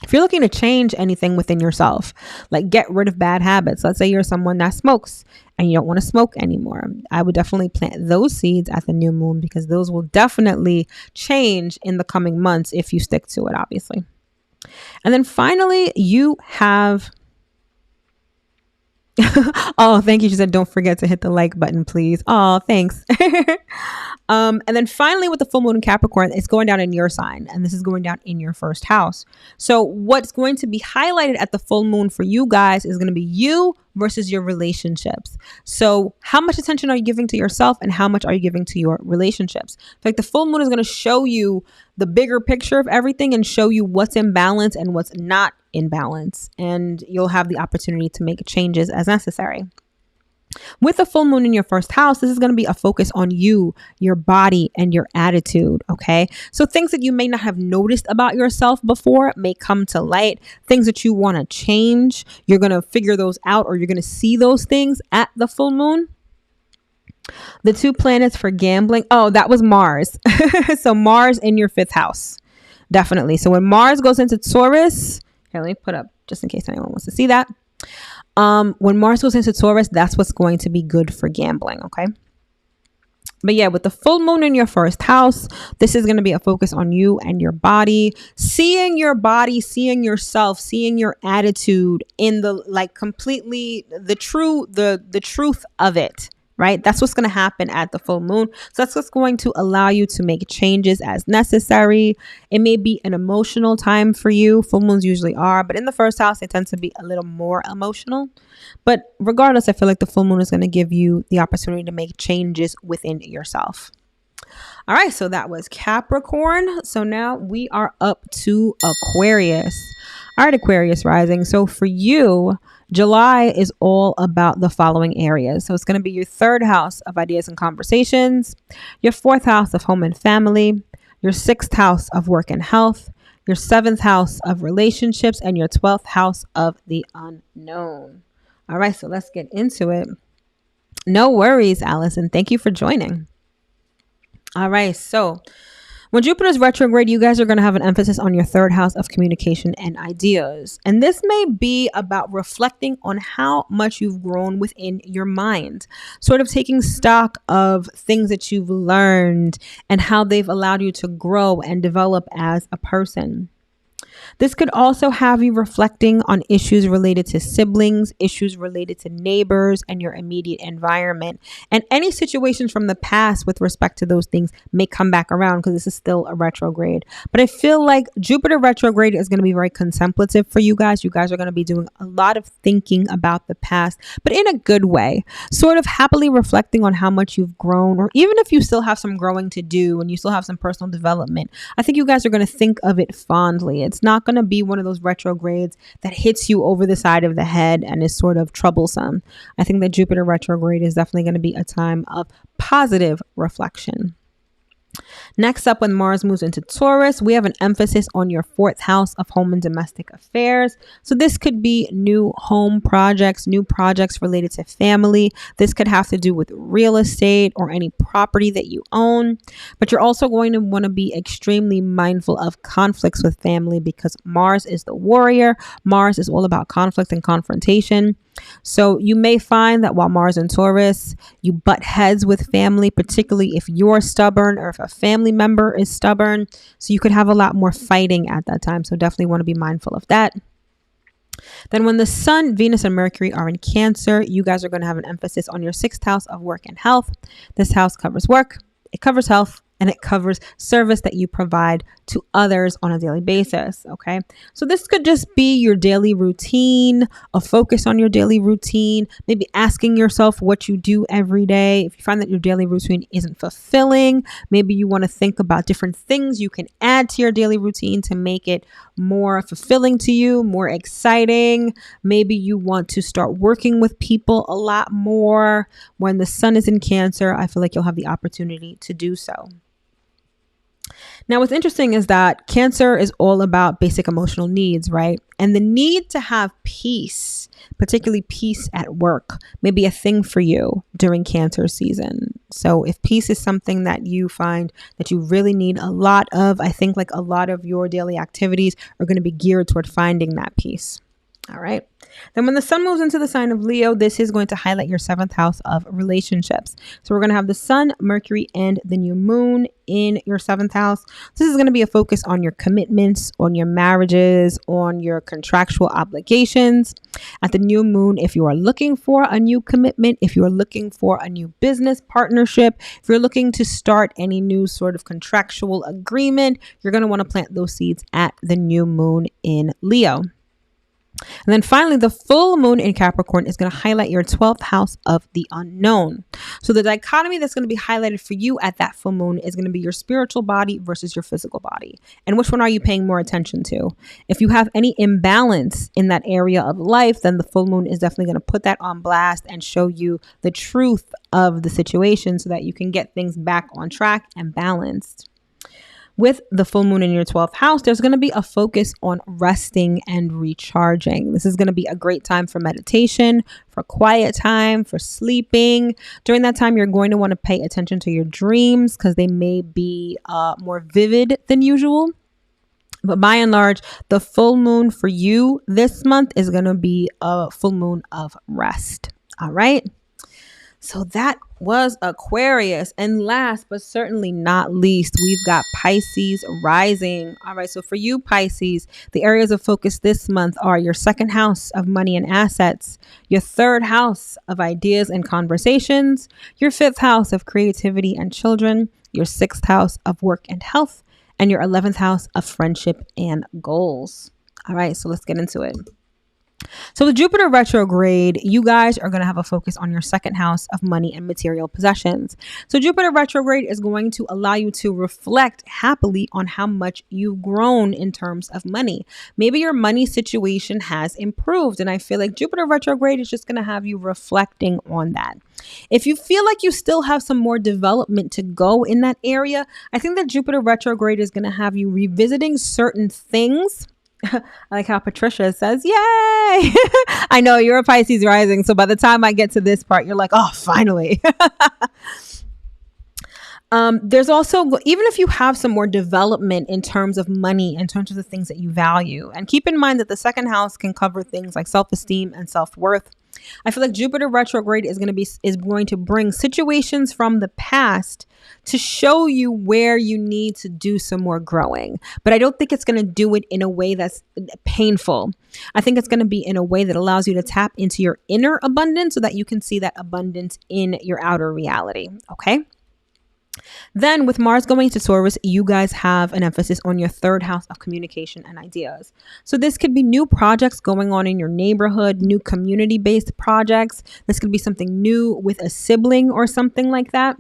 If you're looking to change anything within yourself, like get rid of bad habits, let's say you're someone that smokes and you don't want to smoke anymore, I would definitely plant those seeds at the new moon because those will definitely change in the coming months if you stick to it, obviously. And then finally, you have... Oh, thank you. She said, don't forget to hit the like button, please. Oh, thanks. And then finally, with the full moon in Capricorn, it's going down in your sign, and this is going down in your 1st house. So what's going to be highlighted at the full moon for you guys is going to be you versus your relationships. So how much attention are you giving to yourself and how much are you giving to your relationships? Like the full moon is going to show you the bigger picture of everything and show you what's in balance and what's not in balance, and you'll have the opportunity to make changes as necessary. With the full moon in your first house, this is going to be a focus on you, your body, and your attitude. Okay. So things that you may not have noticed about yourself before may come to light. Things that you want to change, you're going to figure those out, or you're going to see those things at the full moon. The 2 planets for gambling. Oh, that was Mars. So Mars in your 5th house. Definitely. So when Mars goes into Taurus, here, let me put up just in case anyone wants to see that. When Mars goes into Taurus, that's what's going to be good for gambling. Okay. But yeah, with the full moon in your first house, this is going to be a focus on you and your body, seeing your body, seeing yourself, seeing your attitude in the, like, completely the truth of it. Right? That's what's going to happen at the full moon. So that's what's going to allow you to make changes as necessary. It may be an emotional time for you. Full moons usually are, but in the first house, they tend to be a little more emotional. But regardless, I feel like the full moon is going to give you the opportunity to make changes within yourself. All right, so that was Capricorn. So now we are up to Aquarius. All right, Aquarius rising. So for you, July is all about the following areas. So it's going to be your 3rd house of ideas and conversations, your 4th house of home and family, your 6th house of work and health, your 7th house of relationships, and your 12th house of the unknown. All right, so let's get into it. No worries, Allison. Thank you for joining. All right, so when Jupiter's retrograde, you guys are going to have an emphasis on your 3rd house of communication and ideas. And this may be about reflecting on how much you've grown within your mind, sort of taking stock of things that you've learned and how they've allowed you to grow and develop as a person. This could also have you reflecting on issues related to siblings, issues related to neighbors and your immediate environment. And any situations from the past with respect to those things may come back around because this is still a retrograde. But I feel like Jupiter retrograde is going to be very contemplative for you guys. You guys are going to be doing a lot of thinking about the past, but in a good way, sort of happily reflecting on how much you've grown, or even if you still have some growing to do and you still have some personal development. I think you guys are going to think of it fondly. It's not going to be one of those retrogrades that hits you over the side of the head and is sort of troublesome. I think that Jupiter retrograde is definitely going to be a time of positive reflection. Next up, when Mars moves into Taurus, we have an emphasis on your 4th house of home and domestic affairs. So this could be new home projects, new projects related to family. This could have to do with real estate or any property that you own. But you're also going to want to be extremely mindful of conflicts with family because Mars is the warrior. Mars is all about conflict and confrontation. So you may find that while Mars in Taurus, you butt heads with family, particularly if you're stubborn or if a family member is stubborn. So you could have a lot more fighting at that time. So definitely want to be mindful of that. Then when the Sun, Venus, and Mercury are in Cancer, you guys are going to have an emphasis on your 6th house of work and health. This house covers work, it covers health, and it covers service that you provide to others on a daily basis. Okay. So this could just be your daily routine, a focus on your daily routine, maybe asking yourself what you do every day. If you find that your daily routine isn't fulfilling, maybe you want to think about different things you can add to your daily routine to make it more fulfilling to you, more exciting. Maybe you want to start working with people a lot more. When the Sun is in Cancer, I feel like you'll have the opportunity to do so. Now, what's interesting is that Cancer is all about basic emotional needs, right? And the need to have peace, particularly peace at work, may be a thing for you during Cancer season. So if peace is something that you find that you really need a lot of, I think like a lot of your daily activities are going to be geared toward finding that peace. All right. Then when the Sun moves into the sign of Leo, this is going to highlight your 7th house of relationships. So we're going to have the Sun, Mercury, and the new moon in your 7th house. This is going to be a focus on your commitments, on your marriages, on your contractual obligations. At the new moon, if you are looking for a new commitment, if you are looking for a new business partnership, if you're looking to start any new sort of contractual agreement, you're going to want to plant those seeds at the new moon in Leo. And then finally, the full moon in Capricorn is going to highlight your 12th house of the unknown. So the dichotomy that's going to be highlighted for you at that full moon is going to be your spiritual body versus your physical body. And which one are you paying more attention to? If you have any imbalance in that area of life, then the full moon is definitely going to put that on blast and show you the truth of the situation so that you can get things back on track and balanced. With the full moon in your 12th house, there's going to be a focus on resting and recharging. This is going to be a great time for meditation, for quiet time, for sleeping. During that time, you're going to want to pay attention to your dreams because they may be more vivid than usual. But by and large, the full moon for you this month is going to be a full moon of rest. All right. So that was Aquarius. And last but certainly not least, we've got Pisces rising. All right. So for you, Pisces, the areas of focus this month are your second house of money and assets, your third house of ideas and conversations, your fifth house of creativity and children, your sixth house of work and health, and your 11th house of friendship and goals. All right. So let's get into it. So with Jupiter retrograde, you guys are going to have a focus on your second house of money and material possessions. So Jupiter retrograde is going to allow you to reflect happily on how much you've grown in terms of money. Maybe your money situation has improved. And I feel like Jupiter retrograde is just going to have you reflecting on that. If you feel like you still have some more development to go in that area, I think that Jupiter retrograde is going to have you revisiting certain things. I like how Patricia says, yay! I know you're a Pisces rising. So by the time I get to this part, you're like, oh, finally. There's also, even if you have some more development in terms of money, in terms of the things that you value, and keep in mind that the second house can cover things like self-esteem and self-worth. I feel like Jupiter retrograde is going to bring situations from the past to show you where you need to do some more growing. But I don't think it's going to do it in a way that's painful. I think it's going to be in a way that allows you to tap into your inner abundance so that you can see that abundance in your outer reality. Okay. Then with Mars going to Taurus, you guys have an emphasis on your third house of communication and ideas. So this could be new projects going on in your neighborhood, new community-based projects. This could be something new with a sibling or something like that.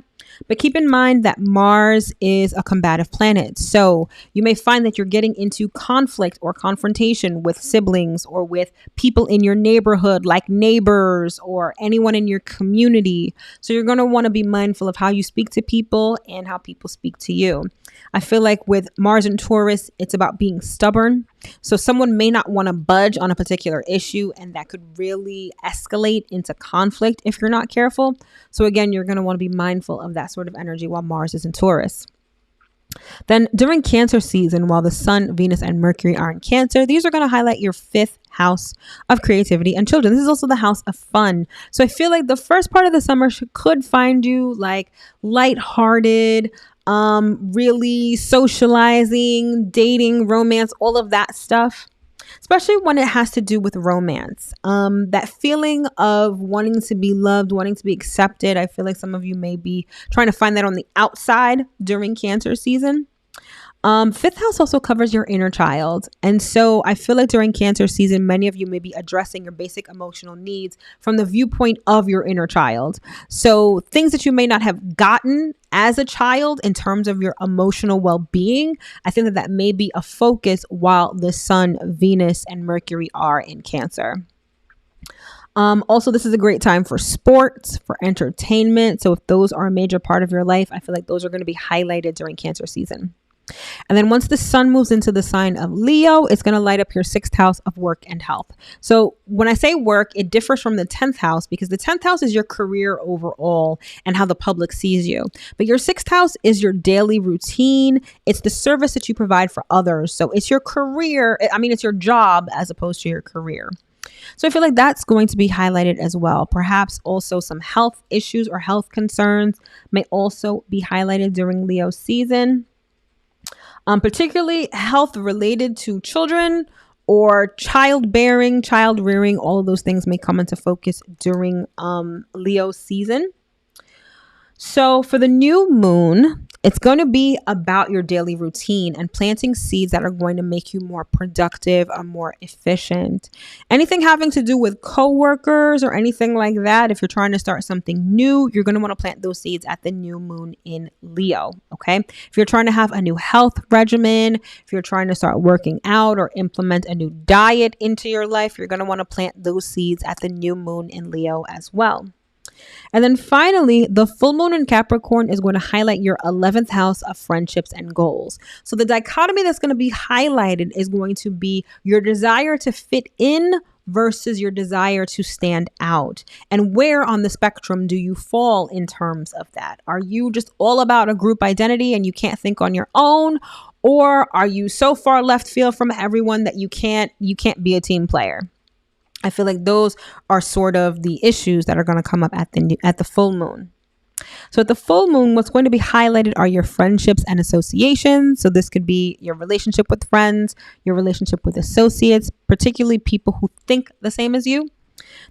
But keep in mind that Mars is a combative planet. So you may find that you're getting into conflict or confrontation with siblings or with people in your neighborhood, like neighbors or anyone in your community. So you're going to want to be mindful of how you speak to people and how people speak to you. I feel like with Mars and Taurus, it's about being stubborn. So someone may not want to budge on a particular issue, and that could really escalate into conflict if you're not careful. So again, you're going to want to be mindful of that sort of energy while Mars is in Taurus. Then during Cancer season, while the Sun, Venus, and Mercury are in Cancer, these are going to highlight your fifth house of creativity and children. This is also the house of fun. So I feel like the first part of the summer could find you like lighthearted, really socializing, dating, romance, all of that stuff, especially when it has to do with romance. That feeling of wanting to be loved, wanting to be accepted. I feel like some of you may be trying to find that on the outside during Cancer season. Fifth house also covers your inner child. And so I feel like during Cancer season, many of you may be addressing your basic emotional needs from the viewpoint of your inner child. So things that you may not have gotten as a child in terms of your emotional well-being, I think that may be a focus while the Sun, Venus, and Mercury are in Cancer. Also, this is a great time for sports, for entertainment. So if those are a major part of your life, I feel like those are going to be highlighted during Cancer season. And then once the Sun moves into the sign of Leo, it's going to light up your sixth house of work and health. So when I say work, it differs from the 10th house because the 10th house is your career overall and how the public sees you. But your sixth house is your daily routine. It's the service that you provide for others. So it's your career. It's your job as opposed to your career. So I feel like that's going to be highlighted as well. Perhaps also some health issues or health concerns may also be highlighted during Leo season. Particularly health related to children or childbearing, child rearing, all of those things may come into focus during Leo season. So for the new moon, It's going to be about your daily routine and planting seeds that are going to make you more productive or more efficient. Anything having to do with coworkers or anything like that, if you're trying to start something new, you're going to want to plant those seeds at the new moon in Leo, okay? If you're trying to have a new health regimen, if you're trying to start working out or implement a new diet into your life, you're going to want to plant those seeds at the new moon in Leo as well. And then finally, the full moon in Capricorn is going to highlight your 11th house of friendships and goals. So the dichotomy that's going to be highlighted is going to be your desire to fit in versus your desire to stand out. And where on the spectrum do you fall in terms of that? Are you just all about a group identity and you can't think on your own? Or are you so far left field from everyone that you can't be a team player? I feel like those are sort of the issues that are going to come up at the full moon. So at the full moon, what's going to be highlighted are your friendships and associations. So this could be your relationship with friends, your relationship with associates, particularly people who think the same as you.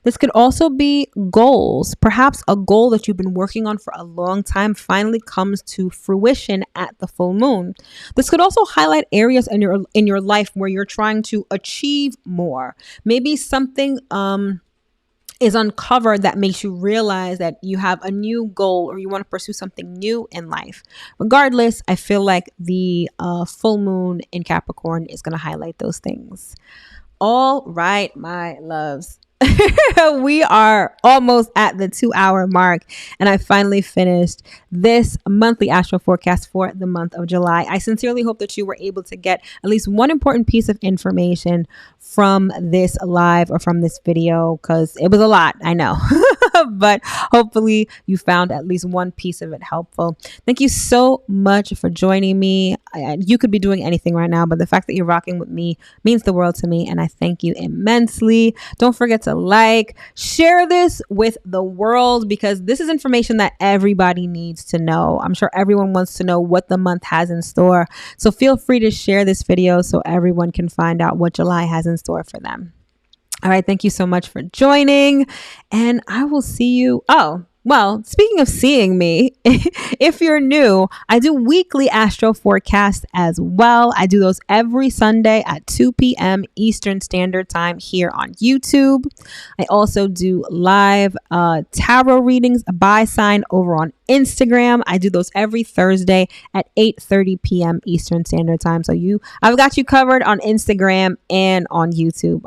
This could also be goals. Perhaps a goal that you've been working on for a long time finally comes to fruition at the full moon. This could also highlight areas in your life where you're trying to achieve more. Maybe something is uncovered that makes you realize that you have a new goal or you want to pursue something new in life. Regardless, I feel like the full moon in Capricorn is going to highlight those things. All right, my loves. We are almost at the 2-hour mark, and I finally finished this monthly astro forecast for the month of July. I sincerely hope that you were able to get at least one important piece of information from this live or from this video, because it was a lot, I know. But hopefully you found at least one piece of it helpful. Thank you so much for joining me. You could be doing anything right now, but the fact that you're rocking with me means the world to me, and I thank you immensely. Don't forget to share this with the world, because this is information that everybody needs to know. I'm sure everyone wants to know what the month has in store. So feel free to share this video so everyone can find out what July has in store for them. All right. Thank you so much for joining, and I will see you. Oh, well, speaking of seeing me, if you're new, I do weekly astro forecasts as well. I do those every Sunday at 2 p.m. Eastern Standard Time here on YouTube. I also do live tarot readings by sign over on Instagram. I do those every Thursday at 8:30 p.m. Eastern Standard Time. So I've got you covered on Instagram and on YouTube.